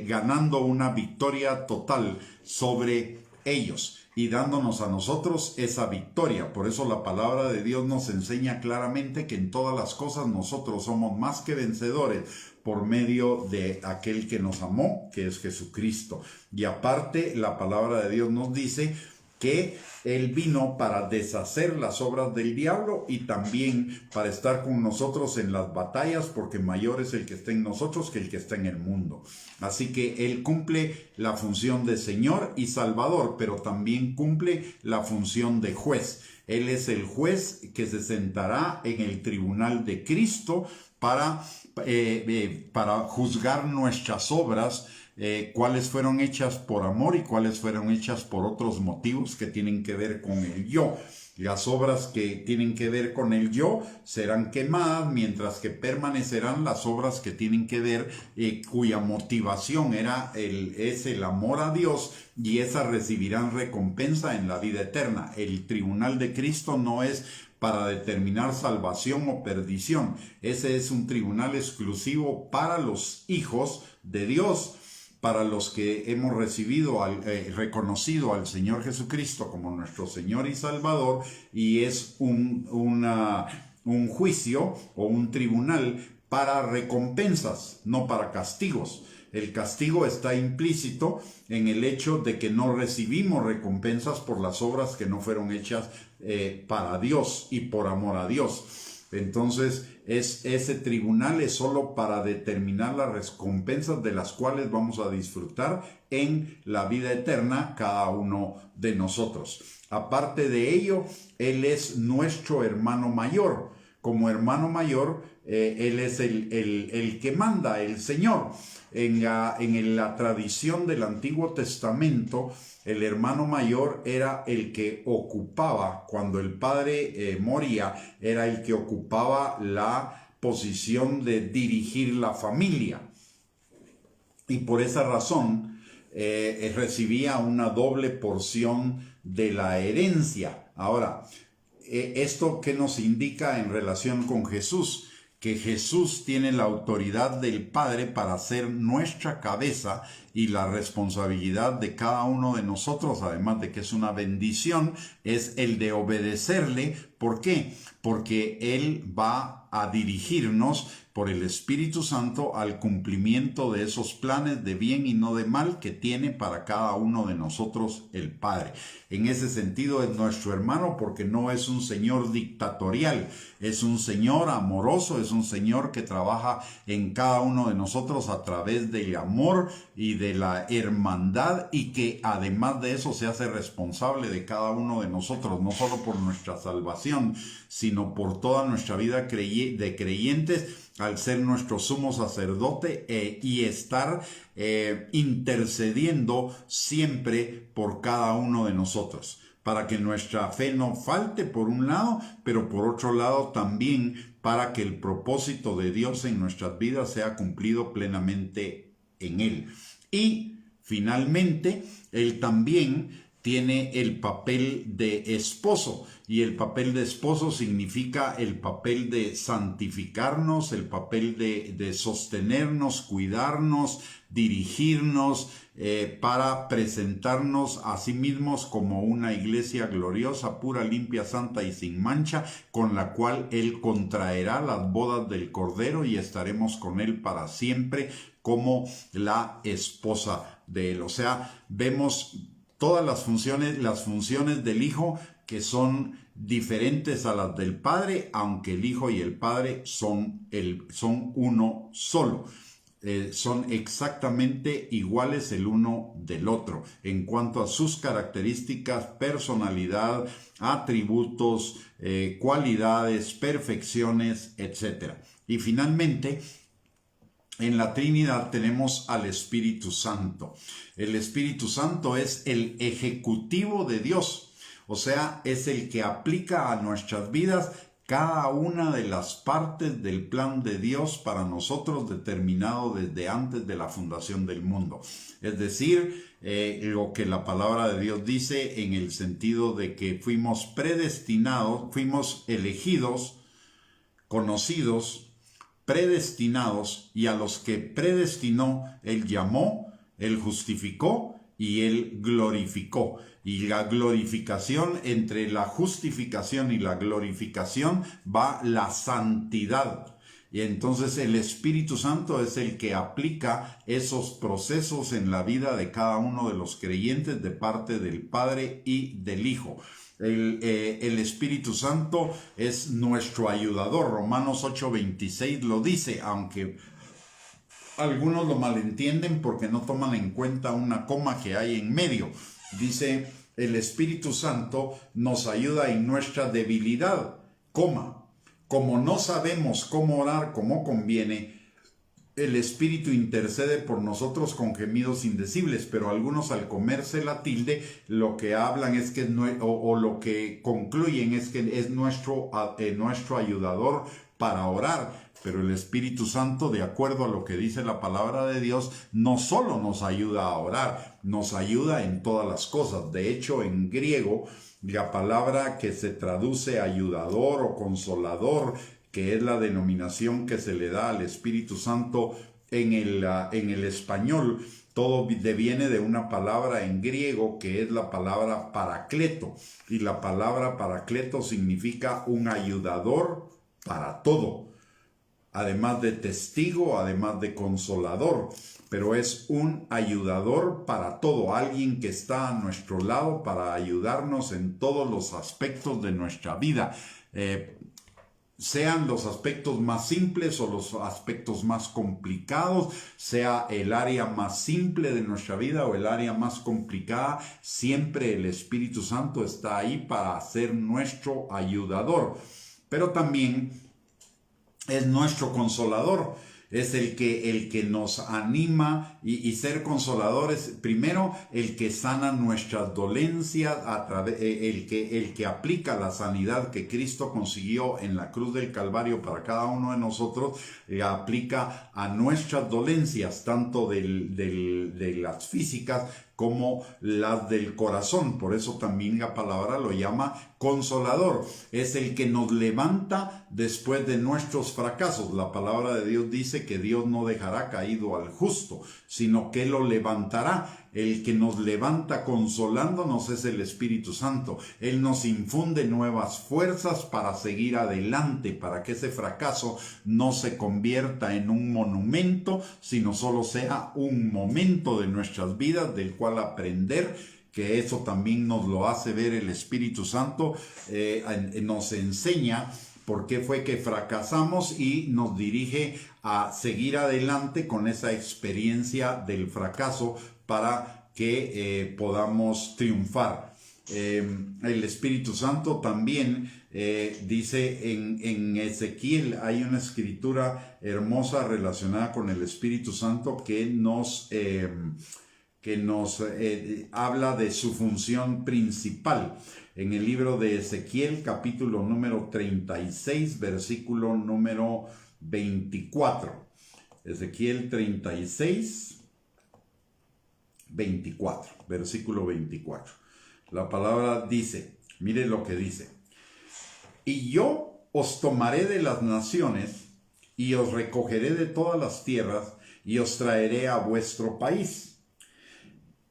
ganando una victoria total sobre ellos y dándonos a nosotros esa victoria. Por eso la palabra de Dios nos enseña claramente que en todas las cosas nosotros somos más que vencedores por medio de aquel que nos amó, que es Jesucristo. Y aparte, la palabra de Dios nos dice que Él vino para deshacer las obras del diablo y también para estar con nosotros en las batallas, porque mayor es el que está en nosotros que el que está en el mundo. Así que Él cumple la función de Señor y Salvador, pero también cumple la función de juez. Él es el juez que se sentará en el tribunal de Cristo para juzgar nuestras obras, cuáles fueron hechas por amor y cuáles fueron hechas por otros motivos que tienen que ver con el yo. Las obras que tienen que ver con el yo serán quemadas, mientras que permanecerán las obras que tienen que ver, cuya motivación es el amor a Dios, y esas recibirán recompensa en la vida eterna. El tribunal de Cristo no es para determinar salvación o perdición. Ese es un tribunal exclusivo para los hijos de Dios, para los que hemos reconocido al Señor Jesucristo como nuestro Señor y Salvador, y es un juicio o un tribunal para recompensas, no para castigos. El castigo está implícito en el hecho de que no recibimos recompensas por las obras que no fueron hechas para Dios y por amor a Dios. Entonces, ese tribunal es solo para determinar las recompensas de las cuales vamos a disfrutar en la vida eterna cada uno de nosotros. Aparte de ello, Él es nuestro hermano mayor. Como hermano mayor, Él es el que manda, el Señor. En la tradición del Antiguo Testamento, el hermano mayor era el que ocupaba, cuando el padre moría, era el que ocupaba la posición de dirigir la familia. Y por esa razón recibía una doble porción de la herencia. Ahora, ¿esto qué nos indica en relación con Jesús? Que Jesús tiene la autoridad del Padre para ser nuestra cabeza, y la responsabilidad de cada uno de nosotros, además de que es una bendición, es el de obedecerle. ¿Por qué? Porque Él va a dirigirnos por el Espíritu Santo al cumplimiento de esos planes de bien y no de mal que tiene para cada uno de nosotros el Padre. En ese sentido es nuestro hermano, porque no es un Señor dictatorial, es un Señor amoroso, es un Señor que trabaja en cada uno de nosotros a través del amor y de la hermandad, y que además de eso se hace responsable de cada uno de nosotros, no solo por nuestra salvación, sino por toda nuestra vida de creyentes, al ser nuestro sumo sacerdote y estar intercediendo siempre por cada uno de nosotros, para que nuestra fe no falte por un lado, pero por otro lado también para que el propósito de Dios en nuestras vidas sea cumplido plenamente en Él. Y finalmente, Él también tiene el papel de esposo, y el papel de esposo significa el papel de santificarnos, el papel de sostenernos, cuidarnos, dirigirnos, para presentarnos a sí mismos como una iglesia gloriosa, pura, limpia, santa y sin mancha, con la cual Él contraerá las bodas del Cordero y estaremos con Él para siempre como la esposa de Él. O sea, vemos todas las funciones del Hijo, que son diferentes a las del Padre, aunque el Hijo y el Padre son uno solo. Son exactamente iguales el uno del otro en cuanto a sus características, personalidad, atributos, cualidades, perfecciones, etc. Y finalmente, En la Trinidad tenemos al Espíritu Santo. El Espíritu Santo es el ejecutivo de Dios, o sea, es el que aplica a nuestras vidas cada una de las partes del plan de Dios para nosotros determinado desde antes de la fundación del mundo. Es decir, lo que la palabra de Dios dice en el sentido de que fuimos predestinados, fuimos elegidos, conocidos, predestinados, y a los que predestinó, Él llamó, Él justificó y Él glorificó. Y la glorificación, entre la justificación y la glorificación va la santidad. Y entonces el Espíritu Santo es el que aplica esos procesos en la vida de cada uno de los creyentes de parte del Padre y del Hijo. El Espíritu Santo es nuestro ayudador. Romanos 8:26 lo dice, aunque algunos lo malentienden porque no toman en cuenta una coma que hay en medio. Dice, el Espíritu Santo nos ayuda en nuestra debilidad, coma. Como no sabemos cómo orar como conviene, el Espíritu intercede por nosotros con gemidos indecibles, pero algunos al comerse la tilde, lo que hablan es que, o lo que concluyen es que es nuestro ayudador para orar. Pero el Espíritu Santo, de acuerdo a lo que dice la palabra de Dios, no solo nos ayuda a orar, nos ayuda en todas las cosas. De hecho, en griego, la palabra que se traduce ayudador o consolador, que es la denominación que se le da al Espíritu Santo en el español, todo deviene de una palabra en griego que es la palabra paracleto. Y la palabra paracleto significa un ayudador para todo. Además de testigo, además de consolador, pero es un ayudador para todo, alguien que está a nuestro lado para ayudarnos en todos los aspectos de nuestra vida, sean los aspectos más simples o los aspectos más complicados, sea el área más simple de nuestra vida o el área más complicada, siempre el Espíritu Santo está ahí para ser nuestro ayudador, pero también es nuestro consolador, es el que nos anima y ser consolador es primero el que sana nuestras dolencias, el que aplica la sanidad que Cristo consiguió en la cruz del Calvario para cada uno de nosotros, aplica a nuestras dolencias, tanto de las físicas como las del corazón. Por eso también la palabra lo llama consolador. Es el que nos levanta después de nuestros fracasos. La palabra de Dios dice que Dios no dejará caído al justo, sino que lo levantará. El que nos levanta consolándonos es el Espíritu Santo. Él nos infunde nuevas fuerzas para seguir adelante, para que ese fracaso no se convierta en un monumento, sino solo sea un momento de nuestras vidas del cual aprender, que eso también nos lo hace ver el Espíritu Santo, nos enseña por qué fue que fracasamos y nos dirige a seguir adelante con esa experiencia del fracaso para que podamos triunfar. El Espíritu Santo también dice en Ezequiel, hay una escritura hermosa relacionada con el Espíritu Santo que nos habla de su función principal. En el libro de Ezequiel, capítulo número 36, versículo número 24. Ezequiel 36, 24, versículo 24. La palabra dice, mire lo que dice: y yo os tomaré de las naciones y os recogeré de todas las tierras y os traeré a vuestro país.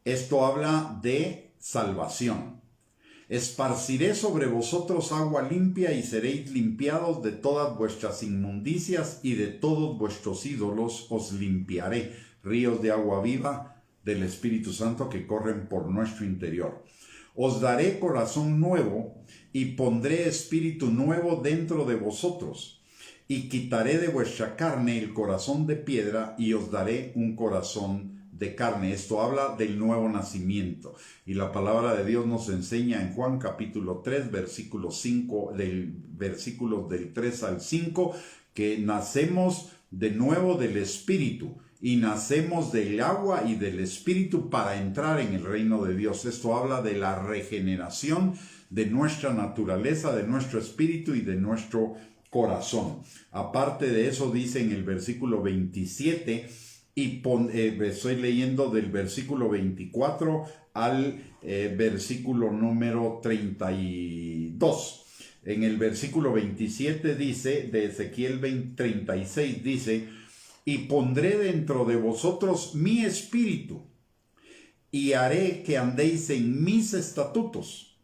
Esto habla de salvación. Esparciré sobre vosotros agua limpia y seréis limpiados de todas vuestras inmundicias y de todos vuestros ídolos os limpiaré. Ríos de agua viva del Espíritu Santo que corren por nuestro interior. Os daré corazón nuevo y pondré espíritu nuevo dentro de vosotros. Y quitaré de vuestra carne el corazón de piedra y os daré un corazón de carne. Esto habla del nuevo nacimiento. Y la palabra de Dios nos enseña en Juan capítulo 3, versículos del 3 al 5, que nacemos de nuevo del Espíritu y nacemos del agua y del Espíritu para entrar en el reino de Dios. Esto habla de la regeneración de nuestra naturaleza, de nuestro espíritu y de nuestro corazón. Aparte de eso dice en el versículo 27, estoy leyendo del versículo 24 al versículo número 32. En el versículo 27 dice, de Ezequiel 36 dice, y pondré dentro de vosotros mi espíritu, y haré que andéis en mis estatutos,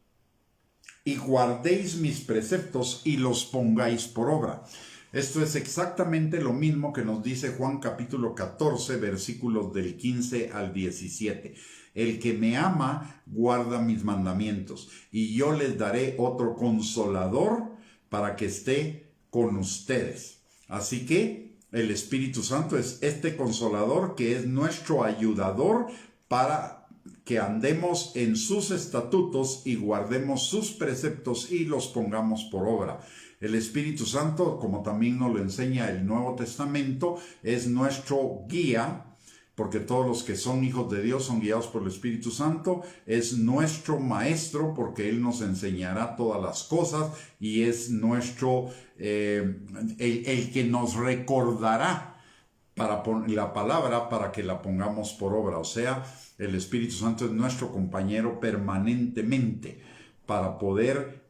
y guardéis mis preceptos, y los pongáis por obra. Esto es exactamente lo mismo que nos dice Juan capítulo 14, versículos del 15 al 17. El que me ama, guarda mis mandamientos, y yo les daré otro consolador para que esté con ustedes. Así que el Espíritu Santo es este consolador que es nuestro ayudador para que andemos en sus estatutos y guardemos sus preceptos y los pongamos por obra. El Espíritu Santo, como también nos lo enseña el Nuevo Testamento, es nuestro guía, porque todos los que son hijos de Dios son guiados por el Espíritu Santo. Es nuestro maestro, porque Él nos enseñará todas las cosas, y es nuestro, el que nos recordará para la palabra para que la pongamos por obra. O sea, el Espíritu Santo es nuestro compañero permanentemente para poder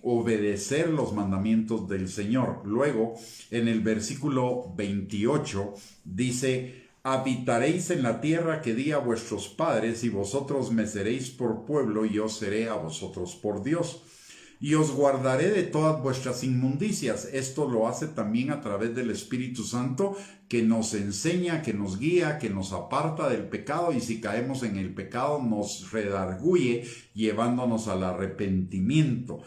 obedecer los mandamientos del Señor. Luego, en el versículo 28 dice, habitaréis en la tierra que di a vuestros padres, y vosotros me seréis por pueblo, y yo seré a vosotros por Dios. Y os guardaré de todas vuestras inmundicias. Esto lo hace también a través del Espíritu Santo, que nos enseña, que nos guía, que nos aparta del pecado, y si caemos en el pecado nos redarguye, llevándonos al arrepentimiento.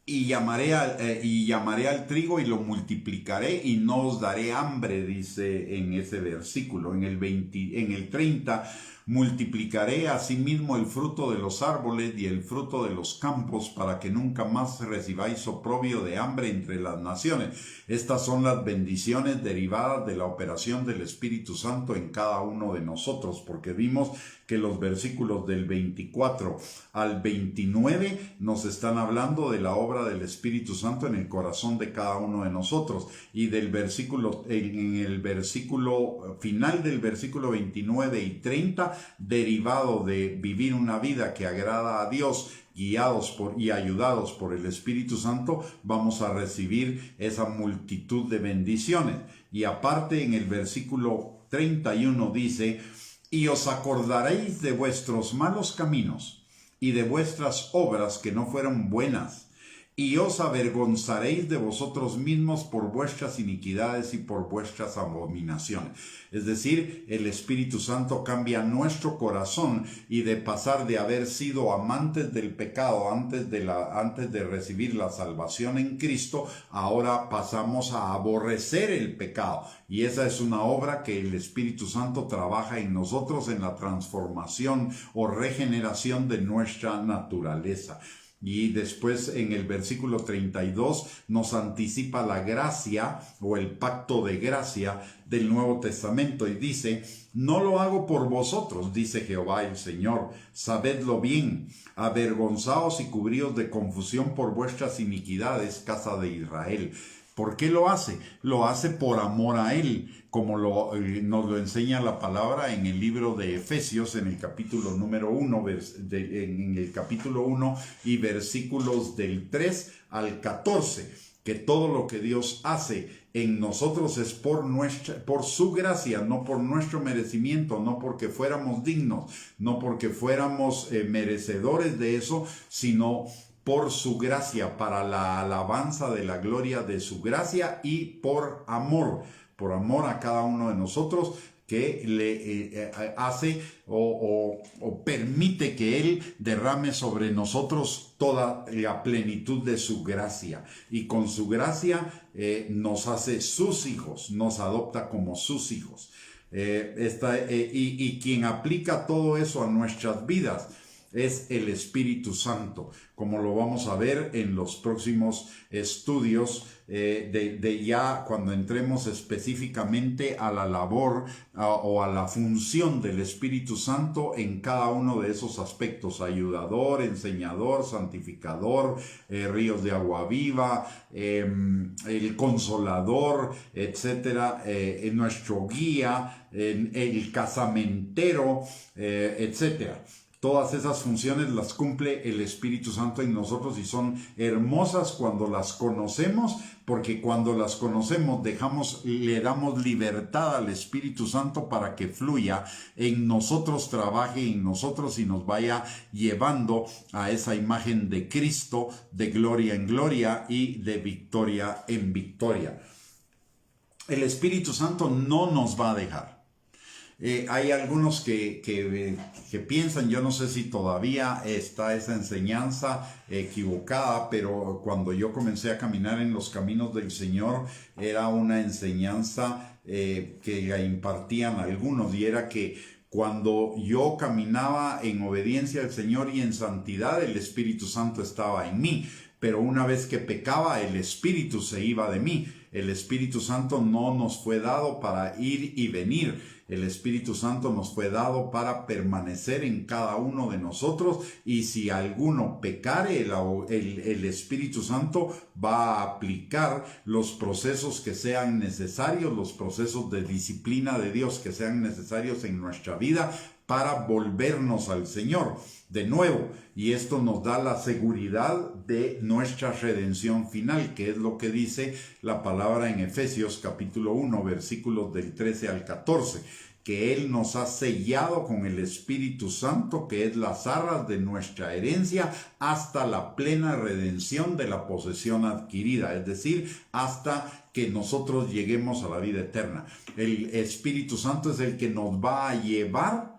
Y llamaré al trigo y lo multiplicaré y no os daré hambre, dice en ese versículo. En el 30, multiplicaré asimismo el fruto de los árboles y el fruto de los campos, para que nunca más recibáis oprobio de hambre entre las naciones. Estas son las bendiciones derivadas de la operación del Espíritu Santo en cada uno de nosotros, porque vimos que los versículos del 24 al 29 nos están hablando de la obra del Espíritu Santo en el corazón de cada uno de nosotros, y en el versículo final del versículo 29 y 30, derivado de vivir una vida que agrada a Dios, guiados y ayudados por el Espíritu Santo, vamos a recibir esa multitud de bendiciones. Y aparte, en el versículo 31 dice, y os acordaréis de vuestros malos caminos y de vuestras obras que no fueron buenas, y os avergonzaréis de vosotros mismos por vuestras iniquidades y por vuestras abominaciones. Es decir, el Espíritu Santo cambia nuestro corazón, y de pasar de haber sido amantes del pecado antes de recibir la salvación en Cristo, ahora pasamos a aborrecer el pecado. Y esa es una obra que el Espíritu Santo trabaja en nosotros, en la transformación o regeneración de nuestra naturaleza. Y después en el versículo 32 nos anticipa la gracia o el pacto de gracia del Nuevo Testamento, y dice, no lo hago por vosotros, dice Jehová el Señor, sabedlo bien, avergonzaos y cubríos de confusión por vuestras iniquidades, casa de Israel. ¿Por qué lo hace? Lo hace por amor a Él, como nos lo enseña la palabra en el libro de Efesios, en el capítulo número 1, en el capítulo 1 y versículos del 3 al 14, que todo lo que Dios hace en nosotros es por su gracia, no por nuestro merecimiento, no porque fuéramos dignos, no porque fuéramos merecedores de eso, sino por su gracia, para la alabanza de la gloria de su gracia, y por amor a cada uno de nosotros, que le hace o permite que Él derrame sobre nosotros toda la plenitud de su gracia. Y con su gracia nos hace sus hijos, nos adopta como sus hijos. Y quien aplica todo eso a nuestras vidas es el Espíritu Santo, como lo vamos a ver en los próximos estudios de ya cuando entremos específicamente a la labor o a la función del Espíritu Santo en cada uno de esos aspectos: ayudador, enseñador, santificador, ríos de agua viva, el consolador, etcétera, nuestro guía, el casamentero, etcétera. Todas esas funciones las cumple el Espíritu Santo en nosotros y son hermosas cuando las conocemos, porque cuando las conocemos le damos libertad al Espíritu Santo para que fluya en nosotros, trabaje en nosotros y nos vaya llevando a esa imagen de Cristo, de gloria en gloria y de victoria en victoria. El Espíritu Santo no nos va a dejar. Hay algunos que piensan, yo no sé si todavía está esa enseñanza equivocada, pero cuando yo comencé a caminar en los caminos del Señor, era una enseñanza que la impartían algunos, y era que cuando yo caminaba en obediencia al Señor y en santidad, el Espíritu Santo estaba en mí. Pero una vez que pecaba, el Espíritu se iba de mí. El Espíritu Santo no nos fue dado para ir y venir. El Espíritu Santo nos fue dado para permanecer en cada uno de nosotros, y si alguno pecare, el Espíritu Santo va a aplicar los procesos que sean necesarios, los procesos de disciplina de Dios que sean necesarios en nuestra vida para volvernos al Señor de nuevo. Y esto nos da la seguridad de nuestra redención final, que es lo que dice la palabra en Efesios capítulo 1, versículos del 13 al 14, que Él nos ha sellado con el Espíritu Santo, que es las arras de nuestra herencia, hasta la plena redención de la posesión adquirida, es decir, hasta que nosotros lleguemos a la vida eterna. El Espíritu Santo es el que nos va a llevar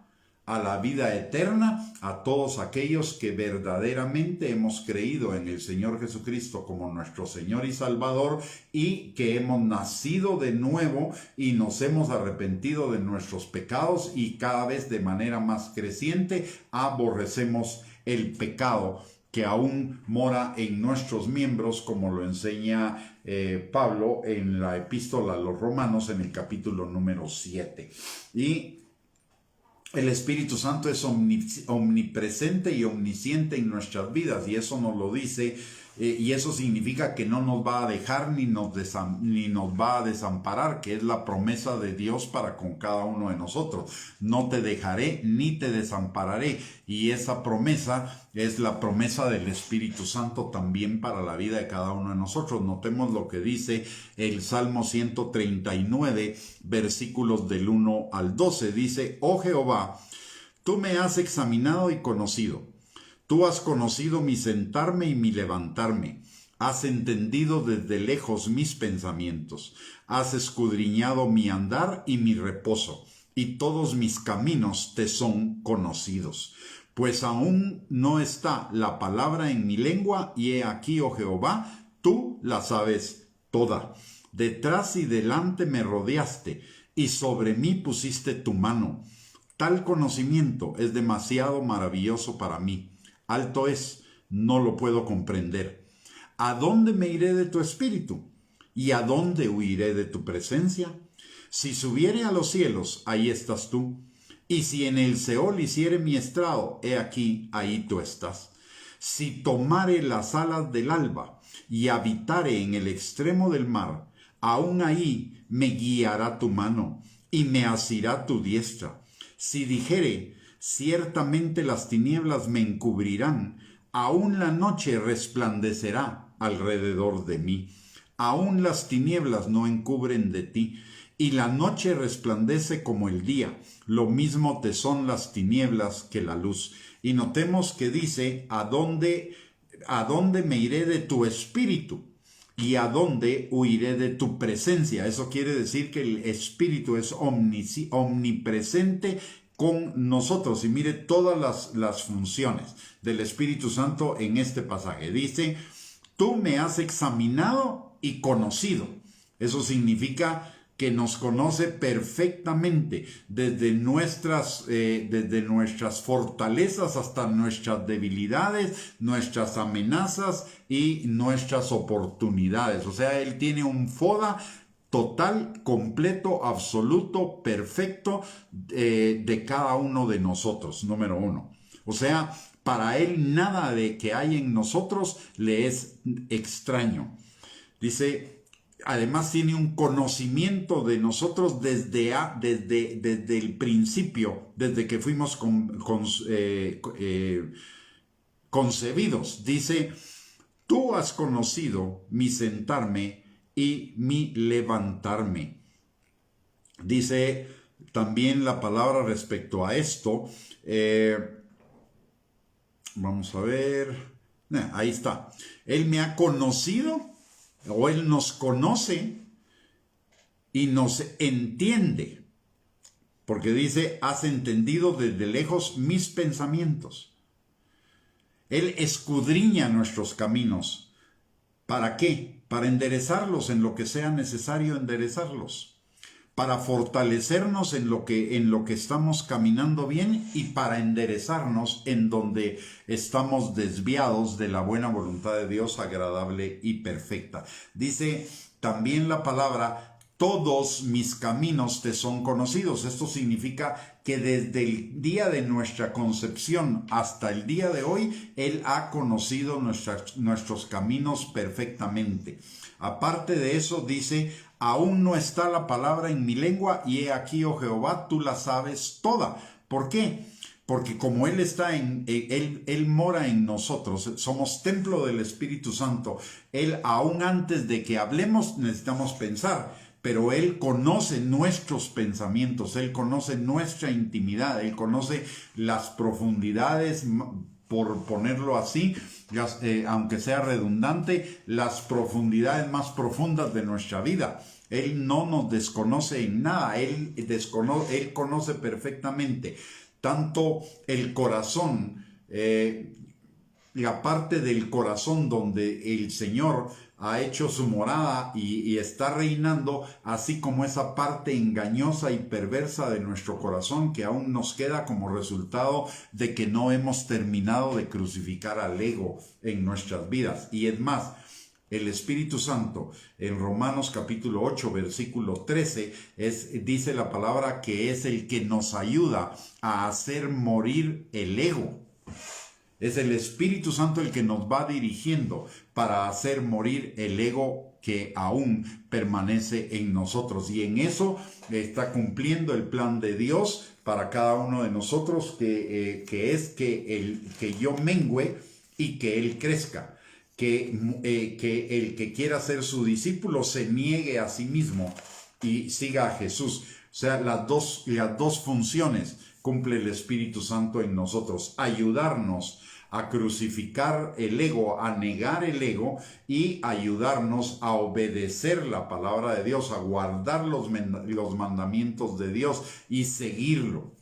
a la vida eterna a todos aquellos que verdaderamente hemos creído en el Señor Jesucristo como nuestro Señor y Salvador, y que hemos nacido de nuevo y nos hemos arrepentido de nuestros pecados, y cada vez de manera más creciente aborrecemos el pecado que aún mora en nuestros miembros, como lo enseña Pablo en la epístola a los Romanos en el capítulo número 7. Y el Espíritu Santo es omnipresente y omnisciente en nuestras vidas, y eso nos lo dice, y eso significa que no nos va a dejar ni nos va a desamparar, que es la promesa de Dios para con cada uno de nosotros. No te dejaré ni te desampararé, y esa promesa es la promesa del Espíritu Santo también para la vida de cada uno de nosotros. Notemos lo que dice el Salmo 139, versículos del 1 al 12. Dice: Oh Jehová, tú me has examinado y conocido. Tú has conocido mi sentarme y mi levantarme. Has entendido desde lejos mis pensamientos. Has escudriñado mi andar y mi reposo, y todos mis caminos te son conocidos. Pues aún no está la palabra en mi lengua, y he aquí, oh Jehová, tú la sabes toda. Detrás y delante me rodeaste, y sobre mí pusiste tu mano. Tal conocimiento es demasiado maravilloso para mí. Alto es, no lo puedo comprender. ¿A dónde me iré de tu espíritu? ¿Y a dónde huiré de tu presencia? Si subiere a los cielos, ahí estás tú. Y si en el Seol hiciere mi estrado, he aquí, ahí tú estás. Si tomare las alas del alba y habitare en el extremo del mar, aún ahí me guiará tu mano y me asirá tu diestra. Si dijere, ciertamente las tinieblas me encubrirán, aún la noche resplandecerá alrededor de mí. Aún las tinieblas no encubren de ti, y la noche resplandece como el día. Lo mismo te son las tinieblas que la luz. Y notemos que dice: ¿A dónde me iré de tu espíritu? ¿Y a dónde huiré de tu presencia? Eso quiere decir que el Espíritu es omnipresente con nosotros. Y mire todas las funciones del Espíritu Santo en este pasaje. Dice: tú me has examinado y conocido. Eso significa que nos conoce perfectamente, desde nuestras fortalezas hasta nuestras debilidades, nuestras amenazas y nuestras oportunidades. O sea, Él tiene un FODA total, completo, absoluto, perfecto de cada uno de nosotros, número uno. O sea, para Él nada de que hay en nosotros le es extraño. Dice, además tiene un conocimiento de nosotros desde el principio, desde que fuimos concebidos. Dice, tú has conocido mi sentarme y mi levantarme. Dice también la palabra respecto a esto. Vamos a ver. Ahí está. Él me ha conocido, o Él nos conoce y nos entiende. Porque dice, has entendido desde lejos mis pensamientos. Él escudriña nuestros caminos. ¿Para qué? Para enderezarlos en lo que sea necesario enderezarlos. Para fortalecernos en lo que estamos caminando bien y para enderezarnos en donde estamos desviados de la buena voluntad de Dios agradable y perfecta. Dice también la palabra, todos mis caminos te son conocidos. Esto significa que desde el día de nuestra concepción hasta el día de hoy, Él ha conocido nuestros caminos perfectamente. Aparte de eso, dice, aún no está la palabra en mi lengua, y he aquí, oh Jehová, tú la sabes toda. ¿Por qué? Porque como Él está Él mora en nosotros, somos templo del Espíritu Santo. Él, aún antes de que hablemos, necesitamos pensar. Pero Él conoce nuestros pensamientos, Él conoce nuestra intimidad, Él conoce las profundidades, por ponerlo así, aunque sea redundante, las profundidades más profundas de nuestra vida. Él no nos desconoce en nada, Él conoce perfectamente tanto el corazón, la parte del corazón donde el Señor ha hecho su morada y está reinando, así como esa parte engañosa y perversa de nuestro corazón que aún nos queda como resultado de que no hemos terminado de crucificar al ego en nuestras vidas. Y es más, el Espíritu Santo, en Romanos capítulo 8, versículo 13, dice la palabra que es el que nos ayuda a hacer morir el ego. Es el Espíritu Santo el que nos va dirigiendo para hacer morir el ego que aún permanece en nosotros. Y en eso está cumpliendo el plan de Dios para cada uno de nosotros, que es que yo mengüe y que Él crezca. Que el que quiera ser su discípulo se niegue a sí mismo y siga a Jesús. O sea, las dos funciones cumple el Espíritu Santo en nosotros. Ayudarnos a crucificar el ego, a negar el ego y ayudarnos a obedecer la palabra de Dios, a guardar los mandamientos de Dios y seguirlo.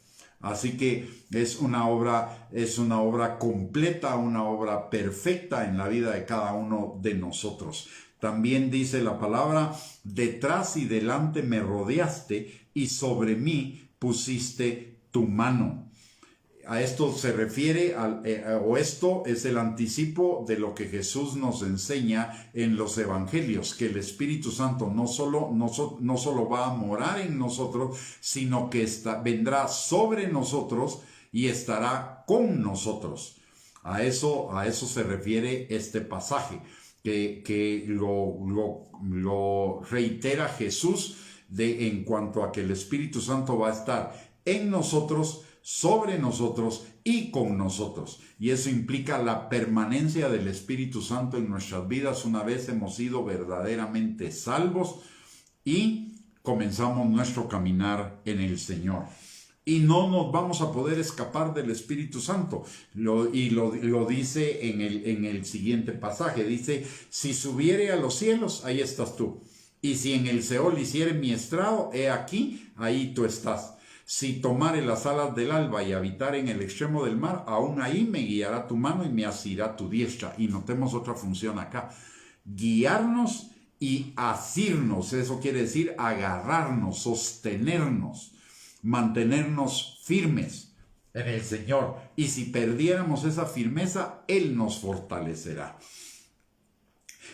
Así que es una obra completa, una obra perfecta en la vida de cada uno de nosotros. También dice la palabra, detrás y delante me rodeaste y sobre mí pusiste tu mano. A esto se refiere, o esto es el anticipo de lo que Jesús nos enseña en los evangelios, que el Espíritu Santo no solo va a morar en nosotros, sino que vendrá sobre nosotros y estará con nosotros. A eso se refiere este pasaje, que lo reitera Jesús en cuanto a que el Espíritu Santo va a estar en nosotros, sobre nosotros y con nosotros. Y eso implica la permanencia del Espíritu Santo en nuestras vidas una vez hemos sido verdaderamente salvos y comenzamos nuestro caminar en el Señor. Y no nos vamos a poder escapar del Espíritu Santo. Lo dice en el siguiente pasaje. Dice, si subiere a los cielos, ahí estás tú. Y si en el Seol hiciere mi estrado, he aquí, ahí tú estás. Si tomare las alas del alba y habitar en el extremo del mar, aún ahí me guiará tu mano y me asirá tu diestra. Y notemos otra función acá. Guiarnos y asirnos, eso quiere decir agarrarnos, sostenernos, mantenernos firmes en el Señor. Y si perdiéramos esa firmeza, Él nos fortalecerá.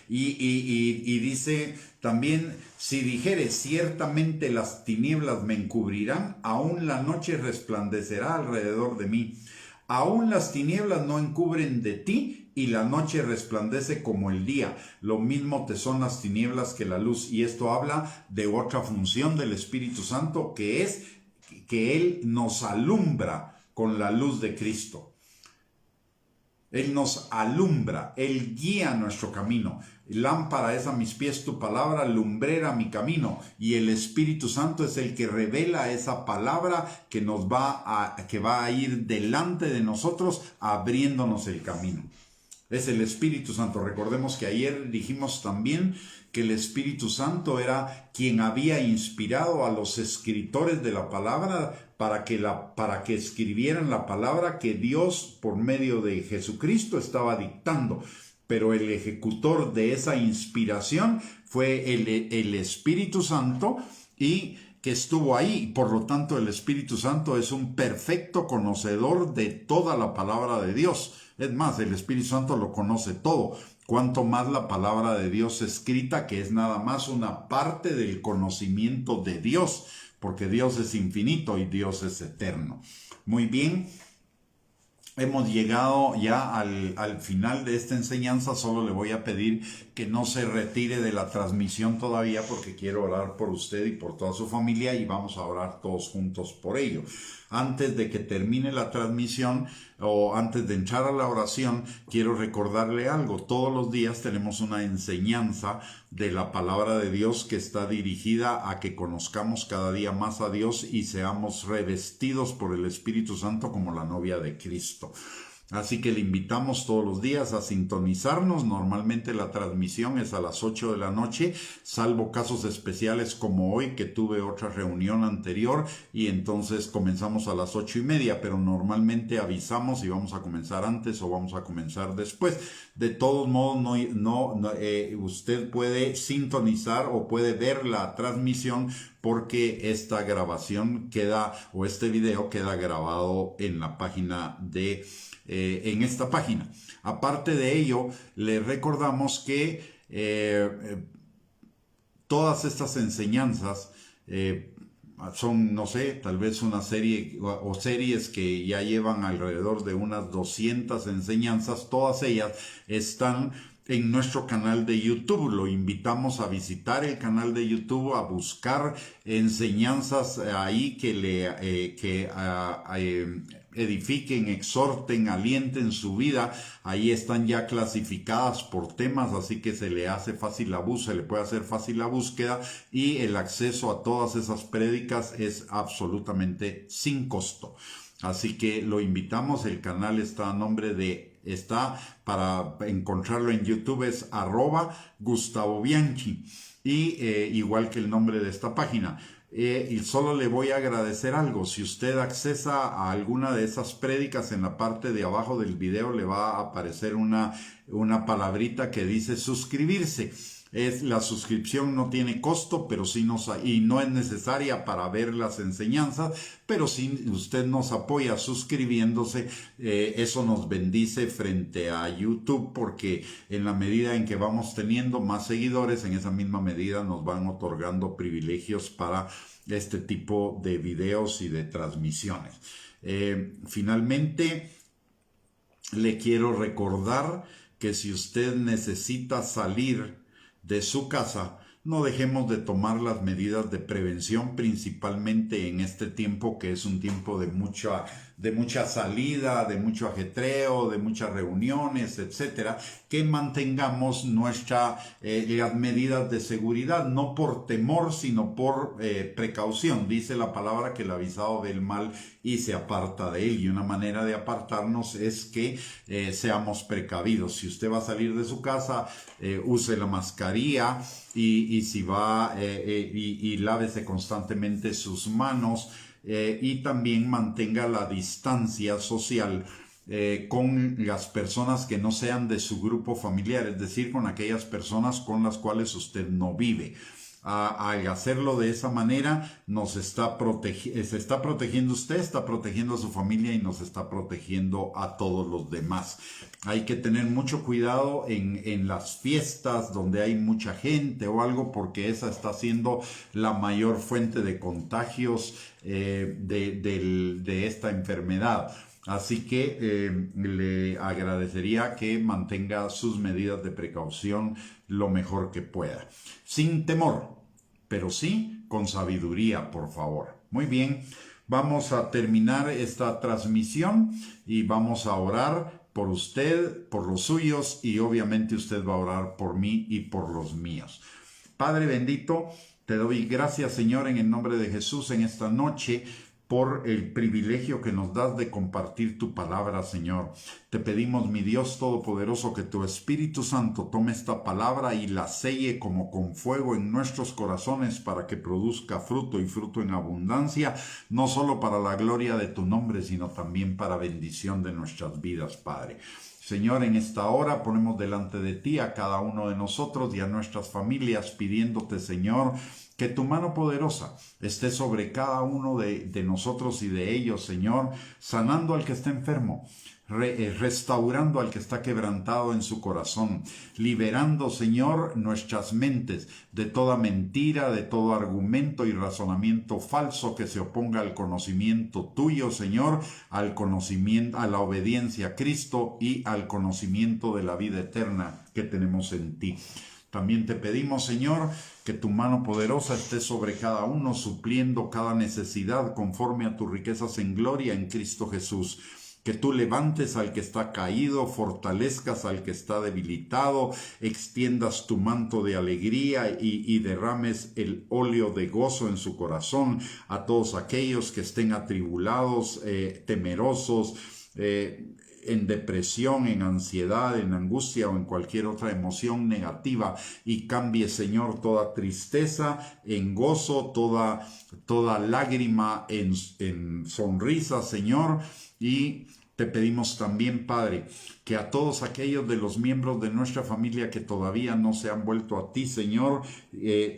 Y dice también, si dijere ciertamente las tinieblas me encubrirán, aún la noche resplandecerá alrededor de mí. Aún las tinieblas no encubren de ti y la noche resplandece como el día. Lo mismo te son las tinieblas que la luz. Y esto habla de otra función del Espíritu Santo, que es que Él nos alumbra con la luz de Cristo. Él nos alumbra, Él guía nuestro camino. Lámpara es a mis pies tu palabra, lumbrera mi camino. Y el Espíritu Santo es el que revela esa palabra que va a ir delante de nosotros, abriéndonos el camino. Es el Espíritu Santo. Recordemos que ayer dijimos también que el Espíritu Santo era quien había inspirado a los escritores de la palabra para que escribieran la palabra que Dios por medio de Jesucristo estaba dictando. Pero el ejecutor de esa inspiración fue el Espíritu Santo, y que estuvo ahí. Por lo tanto, el Espíritu Santo es un perfecto conocedor de toda la palabra de Dios. Es más, el Espíritu Santo lo conoce todo. Cuanto más la palabra de Dios escrita, que es nada más una parte del conocimiento de Dios, porque Dios es infinito y Dios es eterno. Muy bien. Hemos llegado ya al final de esta enseñanza. Solo le voy a pedir que no se retire de la transmisión todavía, porque quiero orar por usted y por toda su familia, y vamos a orar todos juntos por ello. Antes de que termine la transmisión, o antes de entrar a la oración, quiero recordarle algo. Todos los días tenemos una enseñanza de la palabra de Dios que está dirigida a que conozcamos cada día más a Dios y seamos revestidos por el Espíritu Santo como la novia de Cristo. Así que le invitamos todos los días a sintonizarnos. Normalmente la transmisión es a las 8 de la noche, salvo casos especiales como hoy, que tuve otra reunión anterior y entonces comenzamos a las 8:30, pero normalmente avisamos si vamos a comenzar antes o vamos a comenzar después. De todos modos, usted puede sintonizar o puede ver la transmisión, porque esta grabación este video queda grabado en la página en esta página. Aparte de ello, le recordamos que todas estas enseñanzas son, no sé, tal vez una serie o series que ya llevan alrededor de unas 200 enseñanzas. Todas ellas están en nuestro canal de YouTube. Lo invitamos a visitar el canal de YouTube, a buscar enseñanzas ahí que edifiquen, exhorten, alienten su vida. Ahí están ya clasificadas por temas, así que se le puede hacer fácil la búsqueda, y el acceso a todas esas prédicas es absolutamente sin costo. Así que lo invitamos. El canal está para encontrarlo en YouTube, es @GustavoBianchi, y igual que el nombre de esta página. Y solo le voy a agradecer algo. Si usted accesa a alguna de esas prédicas, en la parte de abajo del video le va a aparecer una palabrita que dice suscribirse. La suscripción no tiene costo, pero y no es necesaria para ver las enseñanzas, pero si usted nos apoya suscribiéndose, eso nos bendice frente a YouTube, porque en la medida en que vamos teniendo más seguidores, en esa misma medida nos van otorgando privilegios para este tipo de videos y de transmisiones. Finalmente, le quiero recordar que si usted necesita salir de su casa, no dejemos de tomar las medidas de prevención, principalmente en este tiempo, que es un tiempo de mucha salida, de mucho ajetreo, de muchas reuniones, etcétera. Que mantengamos las medidas de seguridad, no por temor, sino por precaución. Dice la palabra que el avisado ve el mal y se aparta de él, y una manera de apartarnos es que seamos precavidos. Si usted va a salir de su casa, use la mascarilla, y si va y lávese constantemente sus manos, y también mantenga la distancia social con las personas que no sean de su grupo familiar, es decir, con aquellas personas con las cuales usted no vive. Al hacerlo de esa manera, se está protegiendo usted, está protegiendo a su familia y nos está protegiendo a todos los demás. Hay que tener mucho cuidado en las fiestas donde hay mucha gente o algo, porque esa está siendo la mayor fuente de contagios de esta enfermedad. Así que le agradecería que mantenga sus medidas de precaución lo mejor que pueda. Sin temor, pero sí con sabiduría, por favor. Muy bien, vamos a terminar esta transmisión y vamos a orar por usted, por los suyos, y obviamente usted va a orar por mí y por los míos. Padre bendito, te doy gracias, Señor, en el nombre de Jesús en esta noche, por el privilegio que nos das de compartir tu palabra, Señor. Te pedimos, mi Dios Todopoderoso, que tu Espíritu Santo tome esta palabra y la selle como con fuego en nuestros corazones para que produzca fruto y fruto en abundancia, no solo para la gloria de tu nombre, sino también para bendición de nuestras vidas, Padre. Señor, en esta hora ponemos delante de ti a cada uno de nosotros y a nuestras familias, pidiéndote, Señor, que tu mano poderosa esté sobre cada uno de nosotros y de ellos, Señor, sanando al que está enfermo, restaurando al que está quebrantado en su corazón, liberando, Señor, nuestras mentes de toda mentira, de todo argumento y razonamiento falso que se oponga al conocimiento tuyo, Señor, al conocimiento, a la obediencia a Cristo y al conocimiento de la vida eterna que tenemos en ti. También te pedimos, Señor, que tu mano poderosa esté sobre cada uno, supliendo cada necesidad conforme a tus riquezas en gloria en Cristo Jesús. Que tú levantes al que está caído, fortalezcas al que está debilitado, extiendas tu manto de alegría y derrames el óleo de gozo en su corazón a todos aquellos que estén atribulados, temerosos, en depresión, en ansiedad, en angustia o en cualquier otra emoción negativa, y cambie, Señor, toda tristeza en gozo, toda lágrima en sonrisa, Señor. Y te pedimos también, Padre, que a todos aquellos de los miembros de nuestra familia que todavía no se han vuelto a ti, Señor,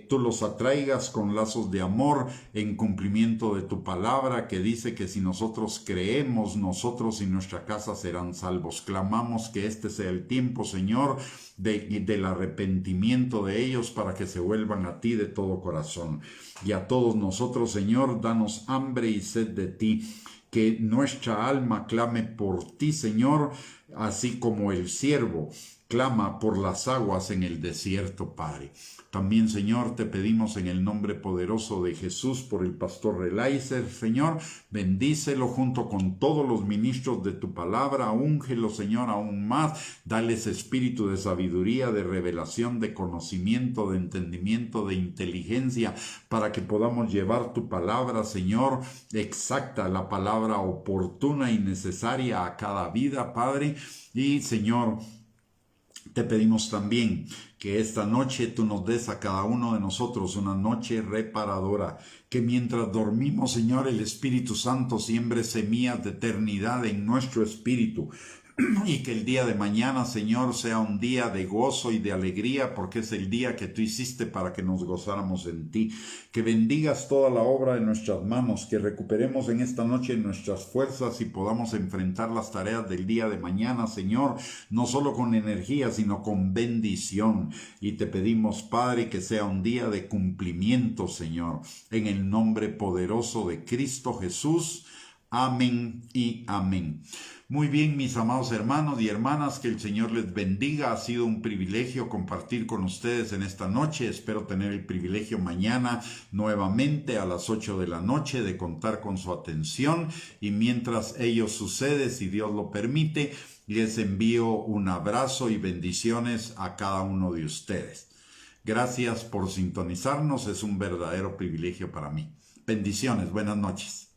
tú los atraigas con lazos de amor en cumplimiento de tu palabra, que dice que si nosotros creemos, nosotros y nuestra casa serán salvos. Clamamos que este sea el tiempo, Señor, del arrepentimiento de ellos para que se vuelvan a ti de todo corazón. Y a todos nosotros, Señor, danos hambre y sed de ti. Que nuestra alma clame por ti, Señor, así como el ciervo clama por las aguas en el desierto, Padre. También, Señor, te pedimos en el nombre poderoso de Jesús por el pastor Relaizer, Señor, bendícelo junto con todos los ministros de tu palabra, úngelo, Señor, aún más, dales espíritu de sabiduría, de revelación, de conocimiento, de entendimiento, de inteligencia, para que podamos llevar tu palabra, Señor, exacta, la palabra oportuna y necesaria a cada vida, Padre. Y, Señor, te pedimos también que esta noche tú nos des a cada uno de nosotros una noche reparadora, que mientras dormimos, Señor, el Espíritu Santo siembre semillas de eternidad en nuestro espíritu, y que el día de mañana, Señor, sea un día de gozo y de alegría, porque es el día que tú hiciste para que nos gozáramos en ti. Que bendigas toda la obra de nuestras manos, que recuperemos en esta noche nuestras fuerzas y podamos enfrentar las tareas del día de mañana, Señor, no solo con energía, sino con bendición. Y te pedimos, Padre, que sea un día de cumplimiento, Señor, en el nombre poderoso de Cristo Jesús. Amén y amén. Muy bien, mis amados hermanos y hermanas, que el Señor les bendiga. Ha sido un privilegio compartir con ustedes en esta noche. Espero tener el privilegio mañana nuevamente a las 8 de la noche de contar con su atención. Y mientras ello sucede, si Dios lo permite, les envío un abrazo y bendiciones a cada uno de ustedes. Gracias por sintonizarnos. Es un verdadero privilegio para mí. Bendiciones. Buenas noches.